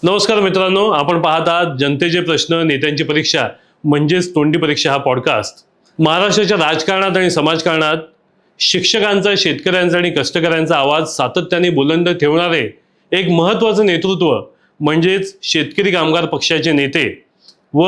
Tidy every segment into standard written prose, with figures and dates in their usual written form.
नमस्कार मित्रांनो, आपण पाहत आहात जनतेचे प्रश्न नेत्यांची परीक्षा म्हणजेच तोंडी परीक्षा हा पॉडकास्ट. महाराष्ट्राच्या राजकारणात आणि समाजकारणात शिक्षकांचा, शेतकऱ्यांचा आणि कष्टकऱ्यांचा आवाज सातत्याने बुलंद ठेवणारे एक महत्त्वाचं नेतृत्व म्हणजेच शेतकरी कामगार पक्षाचे नेते व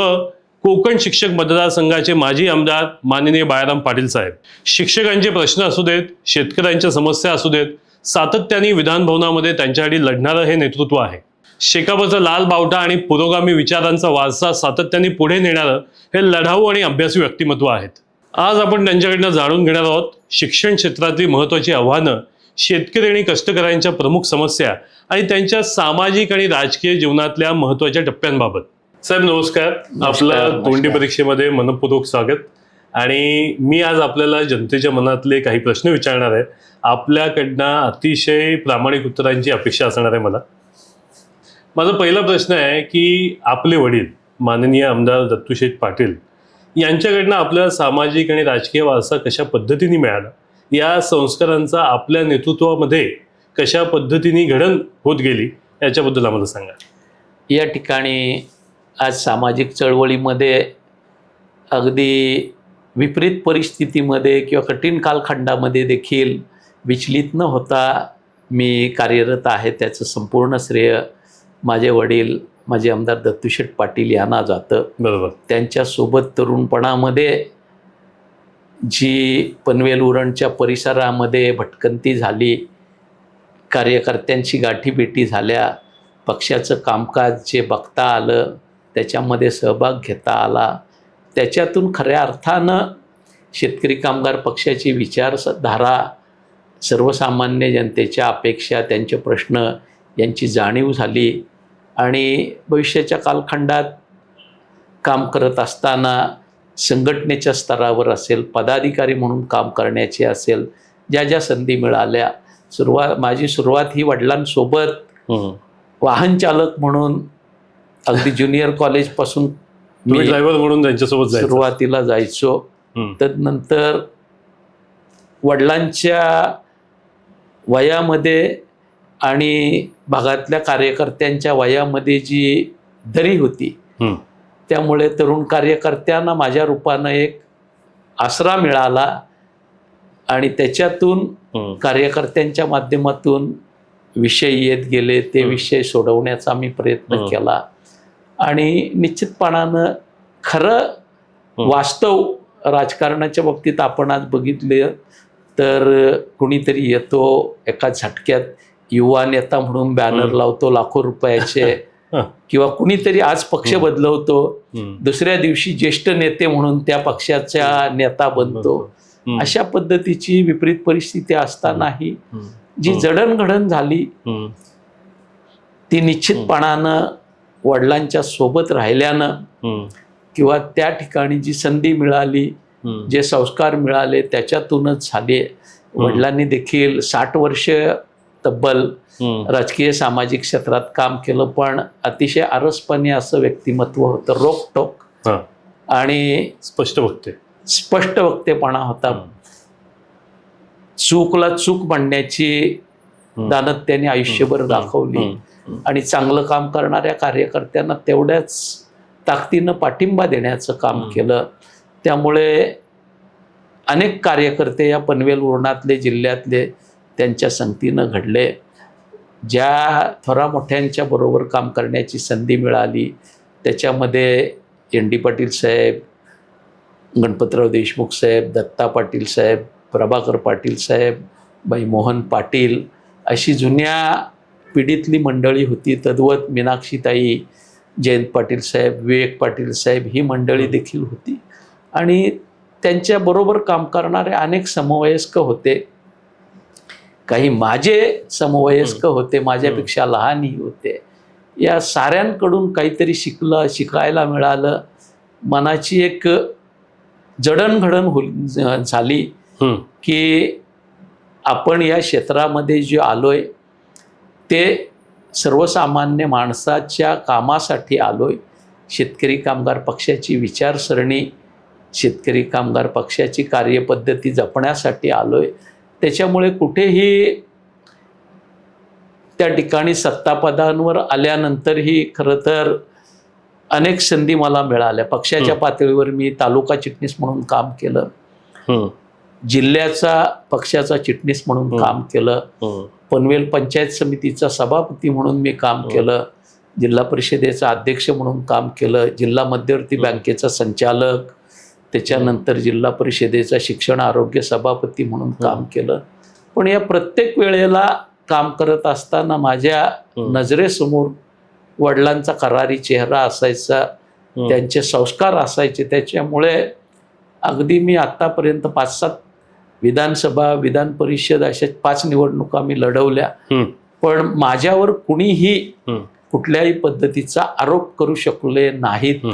कोकण शिक्षक मतदारसंघाचे माजी आमदार माननीय बाळाराम पाटील साहेब. शिक्षकांचे प्रश्न असू देत, शेतकऱ्यांच्या समस्या असू देत, सातत्याने विधानभवनामध्ये त्यांच्यासाठी लढणारं हे नेतृत्व आहे. शेकापचा लाल बावटा आणि पुरोगामी विचारांचा वारसा सातत्याने पुढे नेणारं हे लढाऊ आणि अभ्यासू व्यक्तिमत्व आहेत. आज आपण त्यांच्याकडनं जाणून घेणार आहोत शिक्षण क्षेत्रातली महत्त्वाची आव्हानं, शेतकरी आणि कष्टकऱ्यांच्या प्रमुख समस्या आणि त्यांच्या सामाजिक आणि राजकीय जीवनातल्या महत्त्वाच्या टप्प्यांबाबत. साहेब नमस्कार. आपलं तोंडी परीक्षेमध्ये मनपूर्वक स्वागत. आणि मी आज आपल्याला जनतेच्या मनातले काही प्रश्न विचारणार आहे. आपल्याकडनं अतिशय प्रामाणिक उत्तरांची अपेक्षा असणार आहे मला. माझा पहिला प्रश्न आहे की आपले वडील माननीय आमदार दत्तूशेठ पाटील यांच्याकडनं आपल्या सामाजिक आणि राजकीय वारसा कशा पद्धतीने मिळाला, या संस्कारांचा आपल्या नेतृत्वामध्ये कशा पद्धतीने घडण होत गेली याच्याबद्दल आम्हाला सांगा. या ठिकाणी आज सामाजिक चळवळीमध्ये अगदी विपरीत परिस्थितीमध्ये किंवा कठीण कालखंडामध्ये देखील विचलित न होता मी कार्यरत आहे. त्याचं संपूर्ण श्रेय माझे वडील माझे आमदार दत्तूशेठ पाटील यांना जातं. बरोबर. त्यांच्यासोबत तरुणपणामध्ये जी पनवेल उरणच्या परिसरामध्ये भटकंती झाली, कार्यकर्त्यांची गाठीभेटी झाल्या, पक्षाचं कामकाज जे बघता आलं, त्याच्यामध्ये सहभाग घेता आला, त्याच्यातून खऱ्या अर्थानं शेतकरी कामगार पक्षाची विचारधारा, सर्वसामान्य जनतेच्या अपेक्षा, त्यांचे प्रश्न यांची जाणीव झाली. आणि भविष्याच्या कालखंडात काम करत असताना संघटनेच्या स्तरावर असेल, पदाधिकारी म्हणून काम करण्याचे असेल, ज्या ज्या संधी मिळाल्या, माझी सुरुवात ही वडिलांसोबत वाहन चालक म्हणून अगदी ज्युनियर कॉलेजपासून मी ड्रायव्हर म्हणून त्यांच्यासोबत सुरुवातीला जायचो. तदनंतर वडिलांच्या वयामध्ये आणि भागातल्या कार्यकर्त्यांच्या वयामध्ये जी दरी होती, त्यामुळे तरुण कार्यकर्त्यांना माझ्या रूपानं एक आसरा मिळाला आणि त्याच्यातून कार्यकर्त्यांच्या माध्यमातून विषय येत गेले. ते विषय सोडवण्याचा मी प्रयत्न केला आणि निश्चितपणानं खरं वास्तव राजकारणाच्या बाबतीत आपण आज बघितले तर कुणीतरी येतो एका झटक्यात युवा नेता म्हणून बॅनर लावतो लाखो रुपयाचे, किंवा कुणीतरी आज पक्ष बदलवतो, दुसऱ्या दिवशी ज्येष्ठ नेते म्हणून त्या पक्षाचा नेता बनतो. अशा पद्धतीची विपरीत परिस्थिती असतानाही जी जडणघडण झाली ती निश्चितपणानं वडिलांच्या सोबत राहिल्यानं किंवा त्या ठिकाणी जी संधी मिळाली, जे संस्कार मिळाले त्याच्यातूनच झाले. वडिलांनी देखील 60 वर्ष तब्बल राजकीय सामाजिक क्षेत्रात काम केलं, पण अतिशय आरसपणे असं व्यक्तिमत्व होतं, रोखटोक आणि स्पष्ट वक्तेपणा होता. चूकला चूक म्हणण्याची दानत त्यांनी आयुष्यभर दाखवली आणि चांगलं काम करणाऱ्या कार्यकर्त्यांना तेवढ्याच ताकदीनं पाठिंबा देण्याचं काम केलं. त्यामुळे अनेक कार्यकर्ते या पनवेल उरणातले, जिल्ह्यातले त्यांच्या संगतीनं घडले. ज्या थोरा मोठ्यांच्या बरोबर काम करण्याची संधी मिळाली त्याच्यामध्ये एन डी पाटील साहेब, गणपतराव देशमुख साहेब, दत्ता पाटील साहेब, प्रभाकर पाटील साहेब, बाई मोहन पाटील अशी जुन्या पिढीतली मंडळी होती. तद्वत मीनाक्षीताई, जयंत पाटील साहेब, विवेक पाटील साहेब ही मंडळी देखील होती. आणि त्यांच्याबरोबर काम करणारे अनेक समवयस्क होते, काही माझे समवयस्क होते, माझ्यापेक्षा लहानही होते. या साऱ्यांकडून काहीतरी शिकायला मिळालं. मनाची एक जडणघडण झाली की आपण या क्षेत्रामध्ये जे आलोय ते सर्वसामान्य माणसाच्या कामासाठी आलोय. शेतकरी कामगार पक्षाची विचारसरणी, शेतकरी कामगार पक्षाची कार्यपद्धती जपण्यासाठी आलोय. त्याच्यामुळे कुठेही त्या ठिकाणी सत्तापदांवर आल्यानंतरही खरं तर अनेक संधी मला मिळाल्या. पक्षाच्या पातळीवर मी तालुका चिटणीस म्हणून काम केलं, जिल्ह्याचा पक्षाचा चिटणीस म्हणून काम केलं, पनवेल पंचायत समितीचा सभापती म्हणून मी काम केलं, जिल्हा परिषदेचा अध्यक्ष म्हणून काम केलं, जिल्हा मध्यवर्ती बँकेचा संचालक, त्याच्यानंतर जिल्हा परिषदेचा शिक्षण आरोग्य सभापती म्हणून काम केलं. पण या प्रत्येक वेळेला काम करत असताना माझ्या नजरेसमोर वडिलांचा करारी चेहरा असायचा, त्यांचे संस्कार असायचे. त्याच्यामुळे अगदी मी आत्तापर्यंत 5-7 विधानसभा, विधान परिषद अशा 5 निवडणुका मी लढवल्या. पण माझ्यावर कुणीही कुठल्याही पद्धतीचा आरोप करू शकले नाहीत.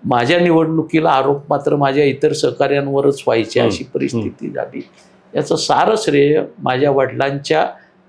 माझ्या निवडणुकीला आरोप मात्र माझ्या इतर सहकाऱ्यांवरच व्हायचे, अशी परिस्थिती झाली. याचं सारं श्रेय माझ्या वडिलांच्या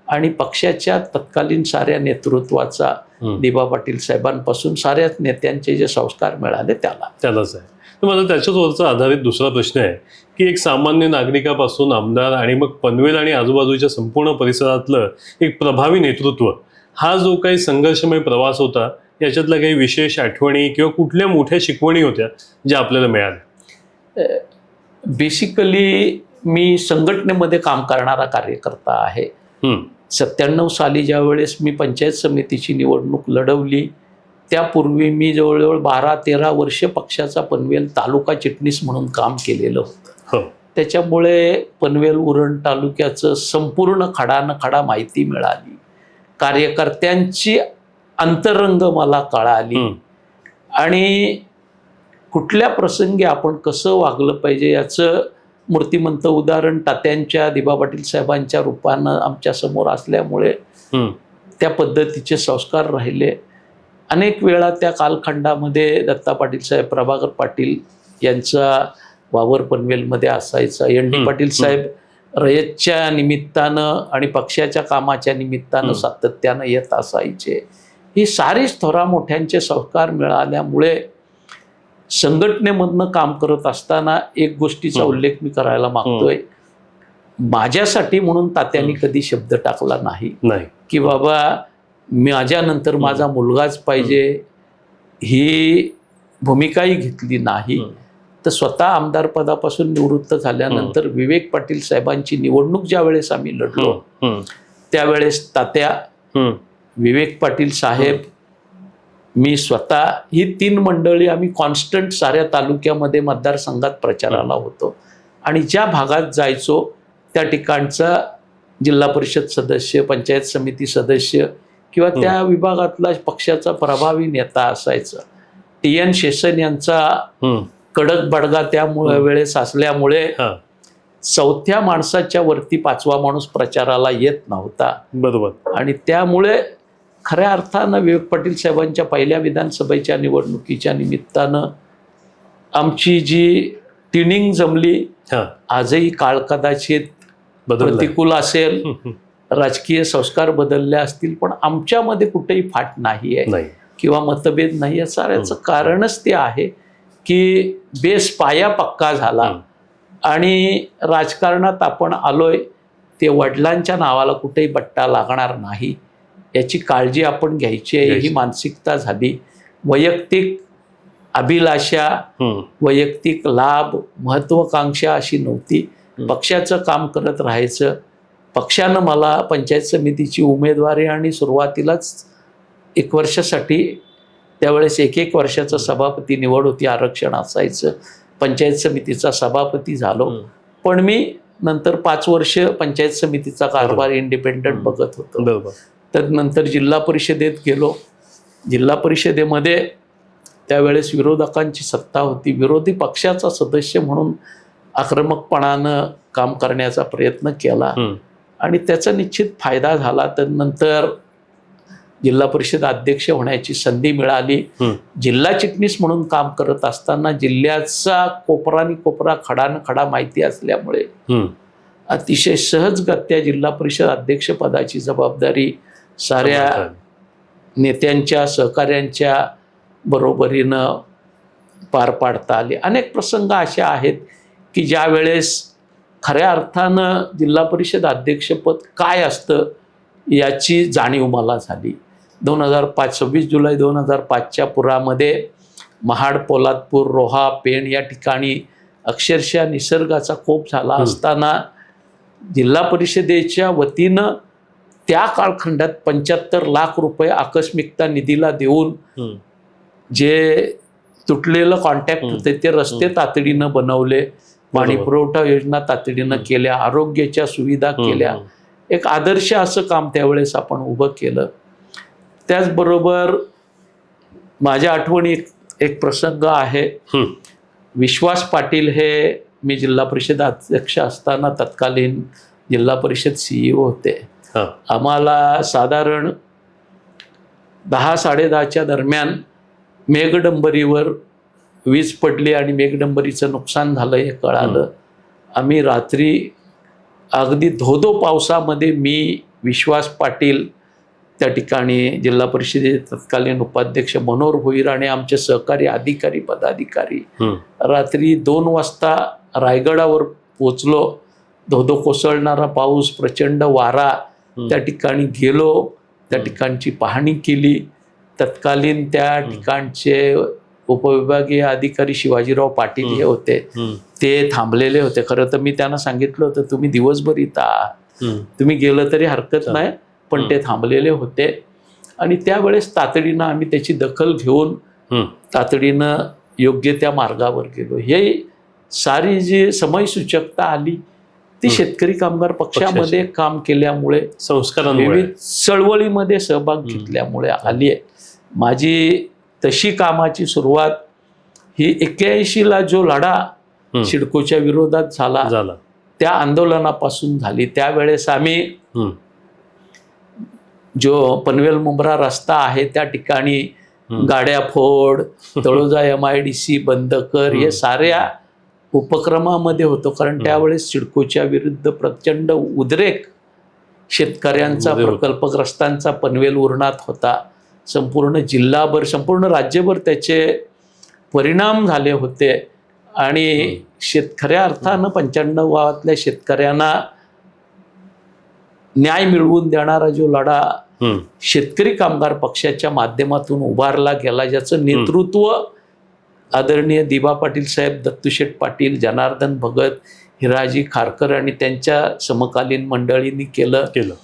आणि पक्षाच्या तत्कालीन साऱ्या नेतृत्वाचा, दिबा पाटील साहेबांपासून साऱ्याच नेत्यांचे जे संस्कार मिळाले त्यालाच आहे. तर मला त्याच्यावरचा आधारित दुसरा प्रश्न आहे की एक सामान्य नागरिकापासून आमदार आणि मग पनवेल आणि आजूबाजूच्या संपूर्ण परिसरातलं एक प्रभावी नेतृत्व, हा जो काही संघर्षमय प्रवास होता, याच्यातल्या काही विशेष आठवणी किंवा कुठल्या मोठ्या शिकवणी होत्या ज्या आपल्याला मिळाल्या? बेसिकली मी संघटनेमध्ये काम करणारा कार्यकर्ता आहे. 97 साली ज्या वेळेस मी पंचायत समितीची निवडणूक लढवली, त्यापूर्वी मी जवळजवळ 12-13 वर्ष पक्षाचा पनवेल तालुका चिटणीस म्हणून काम केलेलं होतं. त्याच्यामुळे पनवेल उरण तालुक्याचं संपूर्ण खडानखडा माहिती मिळाली, कार्यकर्त्यांची अंतरंग मला कळाली आणि कुठल्या प्रसंगी आपण कसं वागलं पाहिजे याचं मूर्तिमंत उदाहरण तात्यांच्या, दिबा पाटील साहेबांच्या रूपानं आमच्या समोर असल्यामुळे त्या पद्धतीचे संस्कार राहिले. अनेक वेळा त्या कालखंडामध्ये दत्ता पाटील साहेब, प्रभाकर पाटील यांचा वावर पनवेलमध्ये असायचा. डी पाटील साहेब रयतच्या निमित्तानं आणि पक्षाच्या कामाच्या निमित्तानं सातत्यानं येत असायचे. ही सारीच थोरा मोठ्यांचे संस्कार मिळाल्यामुळे संघटनेमधनं काम करत असताना एक गोष्टीचा उल्लेख मी करायला मागतोय. माझ्यासाठी म्हणून तात्यांनी कधी शब्द टाकला नाही की बाबा माझ्यानंतर माझा मुलगाच पाहिजे, ही भूमिकाही घेतली नाही. तर स्वतः आमदार पदापासून निवृत्त झाल्यानंतर विवेक पाटील साहेबांची निवडणूक ज्या वेळेस आम्ही लढलो, त्यावेळेस तात्या, विवेक पाटील साहेब, मी स्वतः, ही 3 मंडळी आम्ही कॉन्स्टंट साऱ्या तालुक्यामध्ये मतदारसंघात प्रचाराला होतो आणि ज्या भागात जायचो त्या ठिकाणचा जिल्हा परिषद सदस्य, पंचायत समिती सदस्य किंवा त्या विभागातला पक्षाचा प्रभावी नेता असायचा. TN शेषन यांचा कडक बडगा त्यामुळे वेळेस असल्यामुळे 4थ्या माणसाच्या वरती 5वा माणूस प्रचाराला येत नव्हता. बरोबर. आणि त्यामुळे खऱ्या अर्थानं विवेक पाटील साहेबांच्या पहिल्या विधानसभेच्या निवडणुकीच्या निमित्तानं आमची जी ट्युनिंग जमली, आजही काळ कदाचित प्रतिकूल असेल, राजकीय संस्कार बदलले असतील, पण आमच्यामध्ये कुठेही फाट नाही आहे किंवा मतभेद नाही आहे. साऱ्याचं कारणच ते आहे की बेस पाया पक्का झाला आणि राजकारणात आपण आलोय ते वडिलांच्या नावाला कुठेही बट्टा लागणार नाही याची काळजी आपण घ्यायची आहे, ही मानसिकता झाली. वैयक्तिक अभिलाषा, वैयक्तिक लाभ, महत्वाकांक्षा अशी नव्हती. पक्षाचं काम करत राहायचं. पक्षानं मला पंचायत समितीची उमेदवारी आणि सुरुवातीलाच 1 वर्षासाठी, त्यावेळेस 1 वर्षाचं सभापती निवड होती, आरक्षण असायचं, पंचायत समितीचा सभापती झालो. पण मी नंतर 5 वर्ष पंचायत समितीचा कारभार इंडिपेंडंट बघत होतो. त्यानंतर जिल्हा परिषदेत गेलो. जिल्हा परिषदेमध्ये त्यावेळेस विरोधकांची सत्ता होती. विरोधी पक्षाचा सदस्य म्हणून आक्रमकपणानं काम करण्याचा प्रयत्न केला आणि त्याचा निश्चित फायदा झाला. त्यानंतर जिल्हा परिषद अध्यक्ष होण्याची संधी मिळाली. जिल्हा चिटणीस म्हणून काम करत असताना जिल्ह्याचा कोपरानी कोपरा, खडानखडा माहिती असल्यामुळे अतिशय सहजगत्या जिल्हा परिषद अध्यक्षपदाची जबाबदारी साऱ्या नेत्यांच्या, सहकाऱ्यांच्या बरोबरीनं पार पाडता आली. अनेक प्रसंग असे आहेत की ज्या वेळेस खऱ्या अर्थानं जिल्हा परिषद अध्यक्षपद काय असतं याची जाणीव मला झाली. 26 जुलै 2005च्या पुरामध्ये महाड, पोलादपूर, रोहा, पेण या ठिकाणी अक्षरशः निसर्गाचा कोप झाला असताना जिल्हा परिषदेच्या वतीनं त्या कालखंडात 75 लाख रुपये आकस्मिकता निधीला देऊन जे तुटलेलं कॉन्टॅक्ट होते ते रस्ते तातडीनं बनवले, पाणी पुरवठा योजना तातडीनं केल्या, आरोग्याच्या सुविधा केल्या. एक आदर्श असं काम त्यावेळेस आपण उभं केलं. त्याचबरोबर माझ्या आठवणीत एक प्रसंग आहे. विश्वास पाटील हे मी जिल्हा परिषद अध्यक्ष असताना तत्कालीन जिल्हा परिषद CEO होते. आम्हाला साधारण 10-10:30च्या दरम्यान मेघडंबरीवर वीज पडली आणि मेघडंबरीचं नुकसान झालं हे कळालं. आम्ही रात्री अगदी धोधो पावसामध्ये मी, विश्वास पाटील, त्या ठिकाणी जिल्हा परिषदेचे तत्कालीन उपाध्यक्ष मनोहर भोईर आणि आमचे सहकारी अधिकारी पदाधिकारी रात्री 2 वाजता रायगडावर पोचलो. धोधो कोसळणारा पाऊस, प्रचंड वारा, त्या ठिकाणी गेलो, त्या ठिकाणची पाहणी केली. तत्कालीन त्या ठिकाणचे उपविभागीय अधिकारी शिवाजीराव पाटील हे होते, ते थांबलेले होते. खरं तर मी त्यांना सांगितलं होतं तुम्ही दिवसभर इथं आहात, तुम्ही गेलं तरी हरकत नाही, पण ते थांबलेले होते. आणि त्यावेळेस तातडीनं आम्ही त्याची दखल घेऊन तातडीनं योग्य त्या मार्गावर गेलो. हे सारी जी समयसूचकता आली ती शेतकरी कामगार पक्षामध्ये काम केल्यामुळे, विविध चळवळीमध्ये सहभाग घेतल्यामुळे आली आहे. माझी तशी कामाची सुरुवात ही 81ला जो लढा सिडकोच्या विरोधात झाला त्या आंदोलनापासून झाली. त्यावेळेस आम्ही जो पनवेल मुंब्रा रस्ता आहे त्या ठिकाणी गाड्या फोड, तळोजा MIDC बंद कर, हे साऱ्या उपक्रमामध्ये होतो. कारण त्यावेळेस सिडकोच्या विरुद्ध प्रचंड उद्रेक शेतकऱ्यांचा, प्रकल्पग्रस्तांचा पनवेल उरणात होता. संपूर्ण जिल्हाभर, संपूर्ण राज्यभर त्याचे परिणाम झाले होते. आणि खऱ्या अर्थानं 95 गावातल्या शेतकऱ्यांना न्याय मिळवून देणारा जो लढा शेतकरी कामगार पक्षाच्या माध्यमातून उभारला गेला, ज्याचं नेतृत्व आदरणीय दिबा पाटील साहेब, दत्तूशेठ पाटील, जनार्दन भगत, हिराजी खारकर आणि त्यांच्या समकालीन मंडळींनी केलं.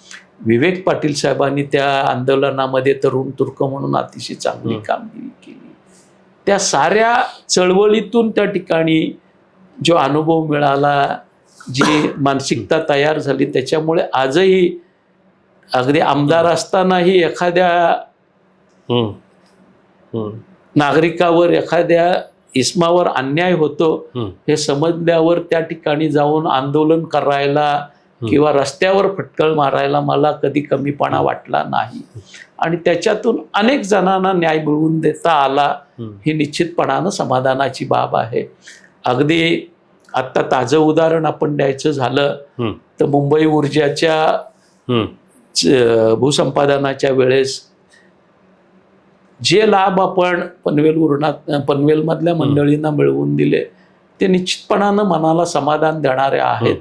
विवेक पाटील साहेबांनी त्या आंदोलनामध्ये तरुण तुर्क म्हणून अतिशय चांगली कामगिरी केली. त्या साऱ्या चळवळीतून त्या ठिकाणी जो अनुभव मिळाला, जी मानसिकता तयार झाली, त्याच्यामुळे आजही अगदी आमदार असतानाही एखाद्या नागरिकावर, एखाद्या इस्मावर अन्याय होतो हे समजल्यावर त्या ठिकाणी जाऊन आंदोलन करायला किंवा रस्त्यावर फटकळ मारायला मला कधी कमीपणा वाटला नाही. आणि त्याच्यातून अनेक जणांना न्याय मिळवून देता आला, ही निश्चितपणानं समाधानाची बाब आहे. अगदी आत्ता ताजं उदाहरण आपण द्यायचं झालं तर मुंबई ऊर्जाच्या भूसंपादनाच्या वेळेस जे लाभ आपण पनवेलमधल्या मंडळींना मिळवून दिले ते निश्चितपणानं मनाला समाधान देणारे आहेत.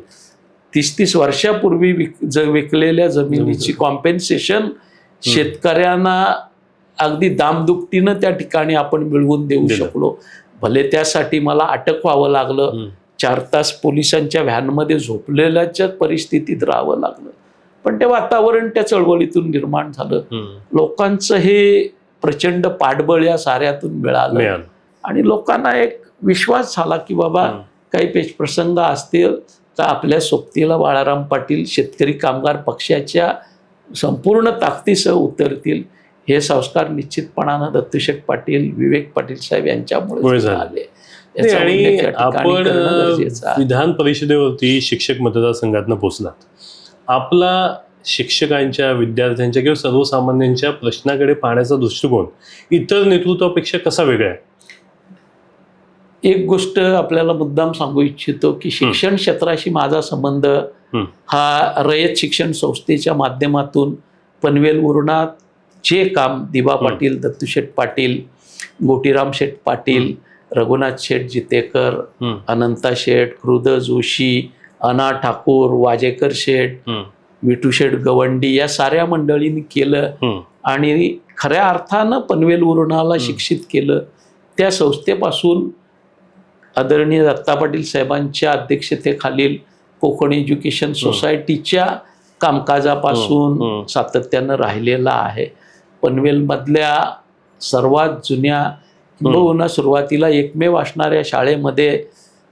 30 वर्षापूर्वी विकलेल्या जमिनीची कॉम्पेन्सेशन शेतकऱ्यांना अगदी दामदुपटीनं त्या ठिकाणी आपण मिळवून देऊ शकलो. भले त्यासाठी मला अटक व्हावं लागलं, 4 तास पोलिसांच्या व्हॅनमध्ये झोपलेल्याच्या परिस्थितीत राहावं लागलं, पण ते वातावरण त्या चळवळीतून निर्माण झालं. लोकांचं हे प्रचंड पाठबळ या साऱ्यातून मिळालं आणि लोकांना एक विश्वास झाला की बाबा काही पेचप्रसंग असतील तर आपल्या सोबतीला बाळाराम पाटील शेतकरी कामगार पक्षाच्या संपूर्ण ताकदीसह उतरतील. हे संस्कार निश्चितपणानं दत्तूशेठ पाटील, विवेक पाटील साहेब यांच्यामुळे झाले. आणि आपण विधान परिषदेवरती शिक्षक मतदारसंघातनं पोहोचलात. आपला शिक्षकांच्या, विद्यार्थ्यांच्या किंवा सर्वसामान्यांच्या प्रश्नाकडे पाहण्याचा दृष्टिकोन इतर नेतृत्वापेक्षा कसा वेगळा आहे? एक गोष्ट आपल्याला मुद्दाम सांगू इच्छितो की शिक्षण क्षेत्राशी माझा संबंध हा रयत शिक्षण संस्थेच्या माध्यमातून पनवेल उरणात जे काम दिबा पाटील, दत्तूशेठ पाटील, गोटीराम शेठ पाटील, रघुनाथ शेठ जितेकर, अनंता शेठ, कृद जोशी, अना ठाकूर, वाजेकर शेठ, विठूशेठ गवंडी या साऱ्या मंडळींनी केलं आणि खऱ्या अर्थानं पनवेल उरणाला शिक्षित केलं. त्या संस्थेपासून आदरणीय दत्ता पाटील साहेबांच्या अध्यक्षतेखालील कोकण एज्युकेशन सोसायटीच्या कामकाजापासून सातत्यानं राहिलेला आहे. पनवेलमधल्या सर्वात जुन्या किंबहुना सुरुवातीला एकमेव असणाऱ्या शाळेमध्ये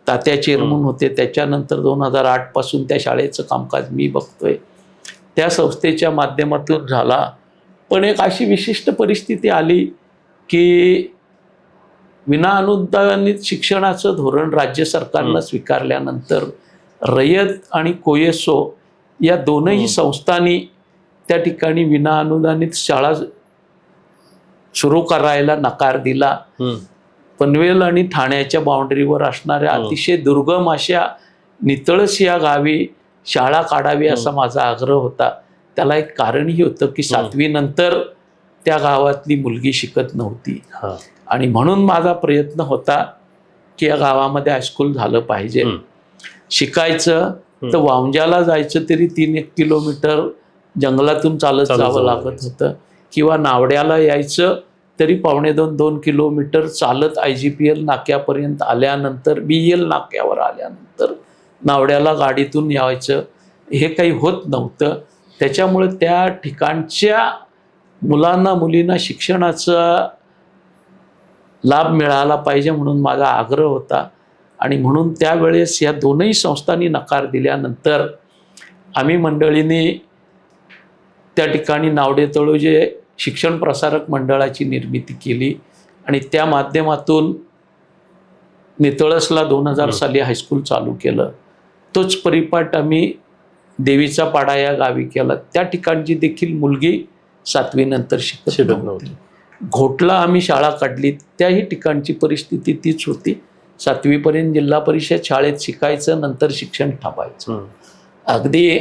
तात्या चेअरमन होते. त्याच्यानंतर 2008 पासून त्या शाळेचं कामकाज मी बघतोय. त्या संस्थेच्या माध्यमातून झाला. पण एक अशी विशिष्ट परिस्थिती आली की विनाअनुदानित शिक्षणाचं धोरण राज्य सरकारनं स्वीकारल्यानंतर रयत आणि कोयसो या दोनही संस्थांनी त्या ठिकाणी विनाअनुदानित शाळा सुरू करायला नकार दिला. पनवेल आणि ठाण्याच्या बाउंड्रीवर असणाऱ्या अतिशय दुर्गम अशा नितळस या गावी शाळा काढावी असा माझा आग्रह होता. त्याला एक कारणही होतं की 7वी नंतर त्या गावातली मुलगी शिकत नव्हती आणि म्हणून माझा प्रयत्न होता की या गावामध्ये हायस्कूल झालं पाहिजे. शिकायचं तर वावंजाला जायचं तरी 3-1 किलोमीटर जंगलातून चालत जावं लागत होतं किंवा नावड्याला यायचं तरी 2.5-2 किलोमीटर चालत IGPL नाक्यापर्यंत आल्यानंतर BL नाक्यावर आल्यानंतर नावड्याला गाडीतून यायचं. हे काही होत नव्हतं. त्याच्यामुळे त्या ठिकाणच्या मुलांना मुलींना शिक्षणाचा लाभ मिळाला पाहिजे म्हणून माझा आग्रह होता आणि म्हणून त्यावेळेस या दोनही संस्थांनी नकार दिल्यानंतर आम्ही मंडळींनी त्या ठिकाणी नावडे तळोजे शिक्षण प्रसारक मंडळाची निर्मिती केली आणि त्या माध्यमातून नितळसला 2000 साली हायस्कूल चालू केलं. तोच परिपाठ आम्ही देवीचा पाडा या गावी केला. त्या ठिकाणची देखील मुलगी 7वी नंतर शिकत नव्हती. घोटला आम्ही शाळा काढली. त्याही ठिकाणची परिस्थिती तीच होती. 7वी पर्यंत जिल्हा परिषद शाळेत शिकायचं, नंतर शिक्षण थांबायचं. अगदी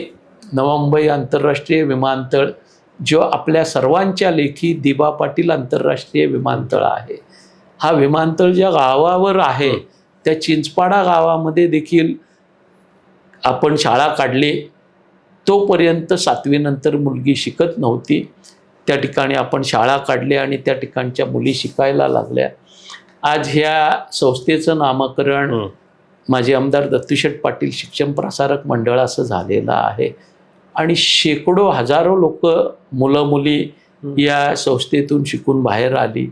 नवा मुंबई आंतरराष्ट्रीय विमानतळ जो आपल्या सर्वांच्या लेखी दिबा पाटील आंतरराष्ट्रीय विमानतळ आहे. हा विमानतळ ज्या गावावर आहे त्या चिंचपाडा गावामध्ये देखील आपण शाळा काढली. तोपर्यंत 7वी नंतर मुलगी शिकत नव्हती. त्या ठिकाणी आपण शाळा काढल्या आणि त्या ठिकाणच्या मुली शिकायला लागल्या. आज ह्या संस्थेचं नामकरण माजी आमदार दत्तूशेठ पाटील शिक्षण प्रसारक मंडळ असं झालेलं आहे आणि शेकडो हजारो लोक मुलं मुली या संस्थेतून शिकून बाहेर आली.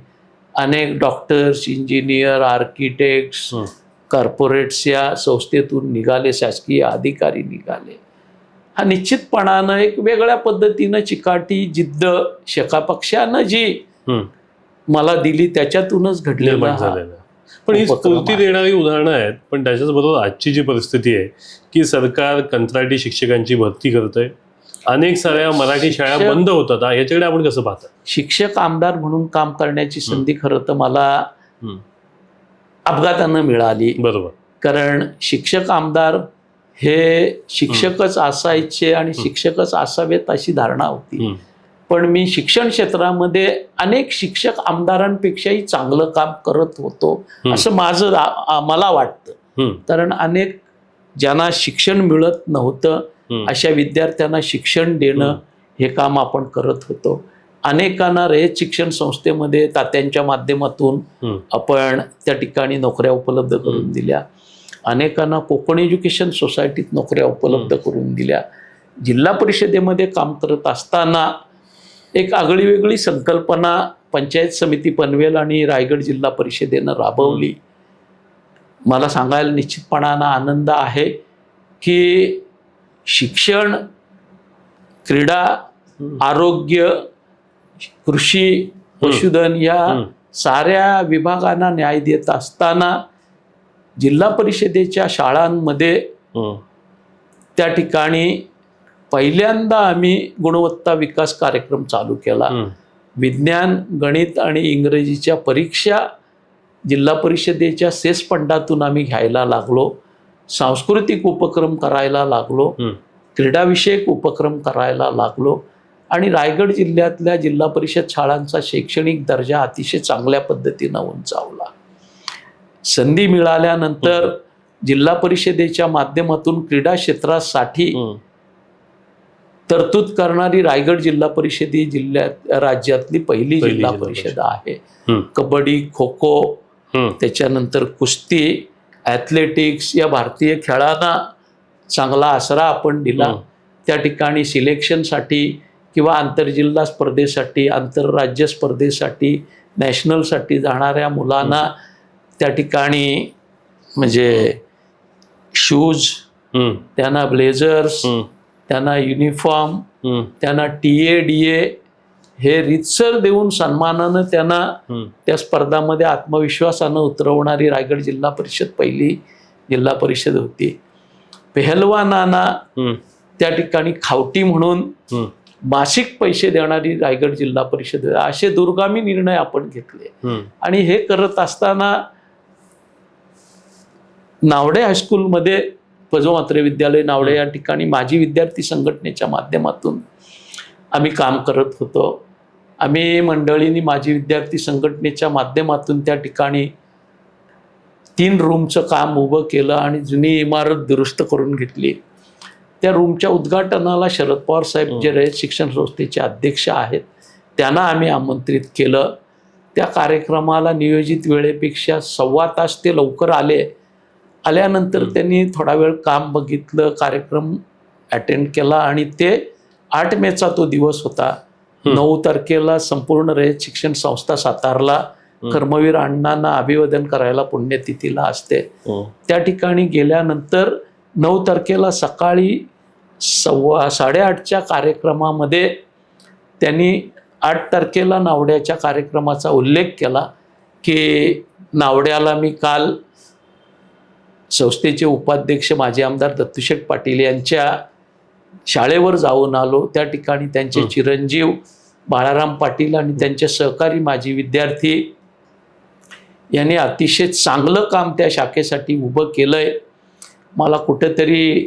अनेक डॉक्टर्स, इंजिनियर, आर्किटेक्ट्स, कॉर्पोरेट्स या संस्थेतून निघाले, शासकीय अधिकारी निघाले. हा निश्चितपणानं एक वेगळ्या पद्धतीनं चिकाटी जिद्द शेकापक्षानं जी मला दिली त्याच्यातूनच घडलेलं. पण ही स्फूर्ती देणारी उदाहरणं आहेत. पण त्याच्याच बरोबर आजची जी परिस्थिती आहे की सरकार कंत्राटी शिक्षकांची भरती करतंय, अनेक साऱ्या मराठी शाळा बंद होतात. याच्याकडे आपण कसं पाहता? शिक्षक आमदार म्हणून काम करण्याची संधी खरं तर मला अपघातानं मिळाली. बरोबर. कारण शिक्षक आमदार हे शिक्षकच असायचे आणि शिक्षकच असावेत अशी धारणा होती. पण मी शिक्षण क्षेत्रामध्ये अनेक शिक्षक आमदारांपेक्षाही चांगलं काम करत होतो असं मला वाटतं. कारण अनेक ज्यांना शिक्षण मिळत नव्हतं अशा विद्यार्थ्यांना शिक्षण देणं हे काम आपण करत होतो. अनेकांना रयत शिक्षण संस्थेमध्ये तात्यांच्या माध्यमातून आपण त्या ठिकाणी नोकऱ्या उपलब्ध करून दिल्या. अनेकांना कोकण एज्युकेशन सोसायटीत नोकऱ्या उपलब्ध करून दिल्या. जिल्हा परिषदेमध्ये काम करत असताना एक आगळी वेगळी संकल्पना पंचायत समिती पनवेल आणि रायगड जिल्हा परिषदेनं राबवली. मला सांगायला निश्चितपणानं आनंद आहे की शिक्षण, क्रीडा, आरोग्य, कृषी, पशुधन या साऱ्या विभागांना न्याय देत असताना जिल्हा परिषदेच्या शाळांमध्ये त्या ठिकाणी पहिल्यांदा आम्ही गुणवत्ता विकास कार्यक्रम चालू केला. विज्ञान, गणित आणि इंग्रजीच्या परीक्षा जिल्हा परिषदेच्या सेस फंडातून आम्ही घ्यायला लागलो. सांस्कृतिक उपक्रम करायला लागलो. क्रीडाविषयक उपक्रम करायला लागलो आणि रायगड जिल्ह्यातल्या जिल्हा परिषद शाळांचा शैक्षणिक दर्जा अतिशय चांगल्या पद्धतीनं उंचावला. संधी मिळाल्यानंतर जिल्हा परिषदेच्या माध्यमातून क्रीडा क्षेत्रासाठी तरतूद करणारी रायगड जिल्हा परिषद ही राज्यातली पहिली जिल्हा परिषद आहे. कबड्डी, खो खो, त्याच्यानंतर कुस्ती, ॲथलेटिक्स या भारतीय खेळांना चांगला आसरा आपण दिला. त्या ठिकाणी सिलेक्शनसाठी किंवा आंतरजिल्हा स्पर्धेसाठी, आंतरराज्य स्पर्धेसाठी, नॅशनलसाठी जाणाऱ्या मुलांना त्या ठिकाणी म्हणजे शूज, त्यांना ब्लेझर्स, त्यांना युनिफॉर्म, त्यांना TA DA हे रीतसर देऊन सन्मानानं त्यांना त्या स्पर्धामध्ये आत्मविश्वासानं उतरवणारी रायगड जिल्हा परिषद पहिली जिल्हा परिषद होती. पेहलवानांना त्या ठिकाणी खावटी म्हणून मासिक पैसे देणारी रायगड जिल्हा परिषद. असे दूरगामी निर्णय आपण घेतले. आणि हे करत असताना नावडे हायस्कूलमध्ये, पजो म्हात्रे विद्यालय नावडे या ठिकाणी माजी विद्यार्थी संघटनेच्या माध्यमातून आम्ही काम करत होतो. आम्ही मंडळींनी माजी विद्यार्थी संघटनेच्या माध्यमातून त्या ठिकाणी 3 रूमचं काम उभं केलं आणि जुनी इमारत दुरुस्त करून घेतली. त्या रूमच्या उद्घाटनाला शरद पवार साहेब जे रयत शिक्षण संस्थेचे अध्यक्ष आहेत त्यांना आम्ही आमंत्रित केलं. त्या कार्यक्रमाला नियोजित वेळेपेक्षा 1.25 तास ते लवकर आल्यानंतर त्यांनी थोडा वेळ काम बघितलं, कार्यक्रम अटेंड केला आणि ते 8 मेचा तो दिवस होता. 9 तारखेला संपूर्ण रयत शिक्षण संस्था सातारला कर्मवीर अण्णांना अभिवादन करायला पुण्यतिथीला असते. त्या ठिकाणी गेल्यानंतर 9 तारखेला सकाळी 8:15च्या कार्यक्रमामध्ये त्यांनी 8 तारखेला नावड्याच्या कार्यक्रमाचा उल्लेख केला की नावड्याला मी काल संस्थेचे उपाध्यक्ष माजी आमदार दत्तूशेठ पाटील यांच्या शाळेवर जाऊन आलो. त्या ठिकाणी त्यांचे चिरंजीव बाळाराम पाटील आणि त्यांचे सहकारी माजी विद्यार्थी यांनी अतिशय चांगलं काम त्या शाखेसाठी उभं केलंय. मला कुठेतरी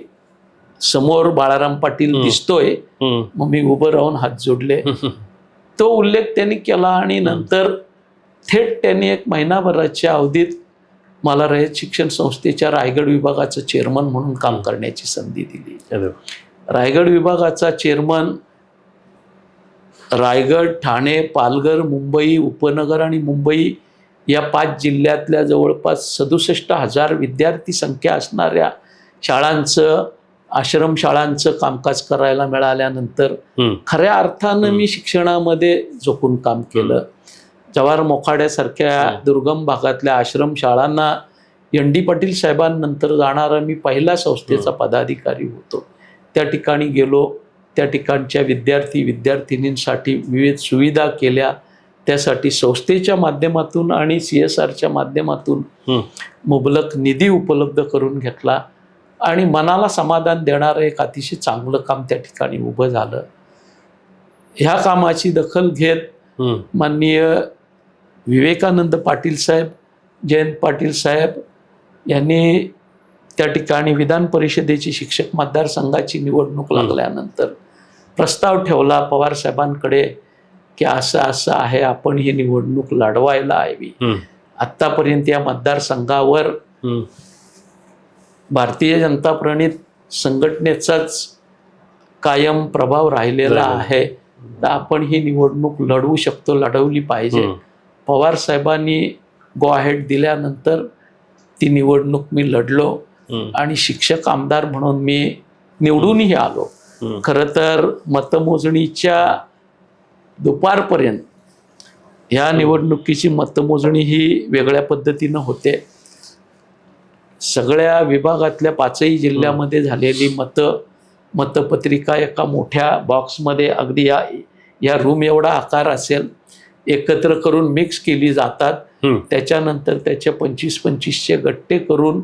समोर बाळाराम पाटील दिसतोय, मग मी उभं राहून हात जोडले. तो उल्लेख त्यांनी केला आणि नंतर थेट त्यांनी 1 महिनाभराच्या अवधीत मला रयत शिक्षण संस्थेच्या रायगड विभागाचं चेअरमन म्हणून काम करण्याची संधी दिली. रायगड विभागाचा चेअरमन रायगड, ठाणे, पालघर, मुंबई उपनगर आणि मुंबई या 5 जिल्ह्यातल्या जवळपास 67,000 विद्यार्थी संख्या असणाऱ्या शाळांचं, आश्रमशाळांचं कामकाज करायला मिळाल्यानंतर खऱ्या अर्थानं मी शिक्षणामध्ये झोकून काम केलं. जवाहर मोखाड्यासारख्या दुर्गम भागातल्या आश्रमशाळांना ND पाटील साहेबांनंतर जाणारा मी पहिला संस्थेचा पदाधिकारी होतो. त्या ठिकाणी गेलो, त्या ठिकाणच्या विद्यार्थिनींसाठी विविध सुविधा केल्या. त्यासाठी संस्थेच्या माध्यमातून आणि CSRच्या माध्यमातून मुबलक निधी उपलब्ध करून घेतला आणि मनाला समाधान देणारं एक अतिशय चांगलं काम त्या ठिकाणी उभं झालं. ह्या कामाची दखल घेत माननीय विवेकानंद पाटील साहेब, जयंत पाटील साहेब यांनी त्या ठिकाणी विधान परिषदेची शिक्षक मतदारसंघाची निवडणूक लागल्यानंतर प्रस्ताव ठेवला पवार साहेबांकडे की असं आहे, आपण ही निवडणूक लढवायला हवी. आत्तापर्यंत या मतदारसंघावर भारतीय जनता प्रणित संघटनेचाच कायम प्रभाव राहिलेला आहे. तर आपण ही निवडणूक लढवू शकतो, लढवली पाहिजे. पवार साहेबांनी गो अहेड दिल्यानंतर ती निवडणूक मी लढलो आणि शिक्षक आमदार म्हणून मी निवडूनही आलो. खरं तर मतमोजणीच्या दुपारपर्यंत ह्या निवडणुकीची मतमोजणी ही वेगळ्या पद्धतीनं होते. सगळ्या विभागातल्या 5ही जिल्ह्यामध्ये झालेली मतपत्रिका एका मोठ्या बॉक्समध्ये, अगदी या रूम एवढा आकार असेल, एकत्र करून मिक्स केली जातात. त्याच्यानंतर त्याचे 25-25चे गट्टे करून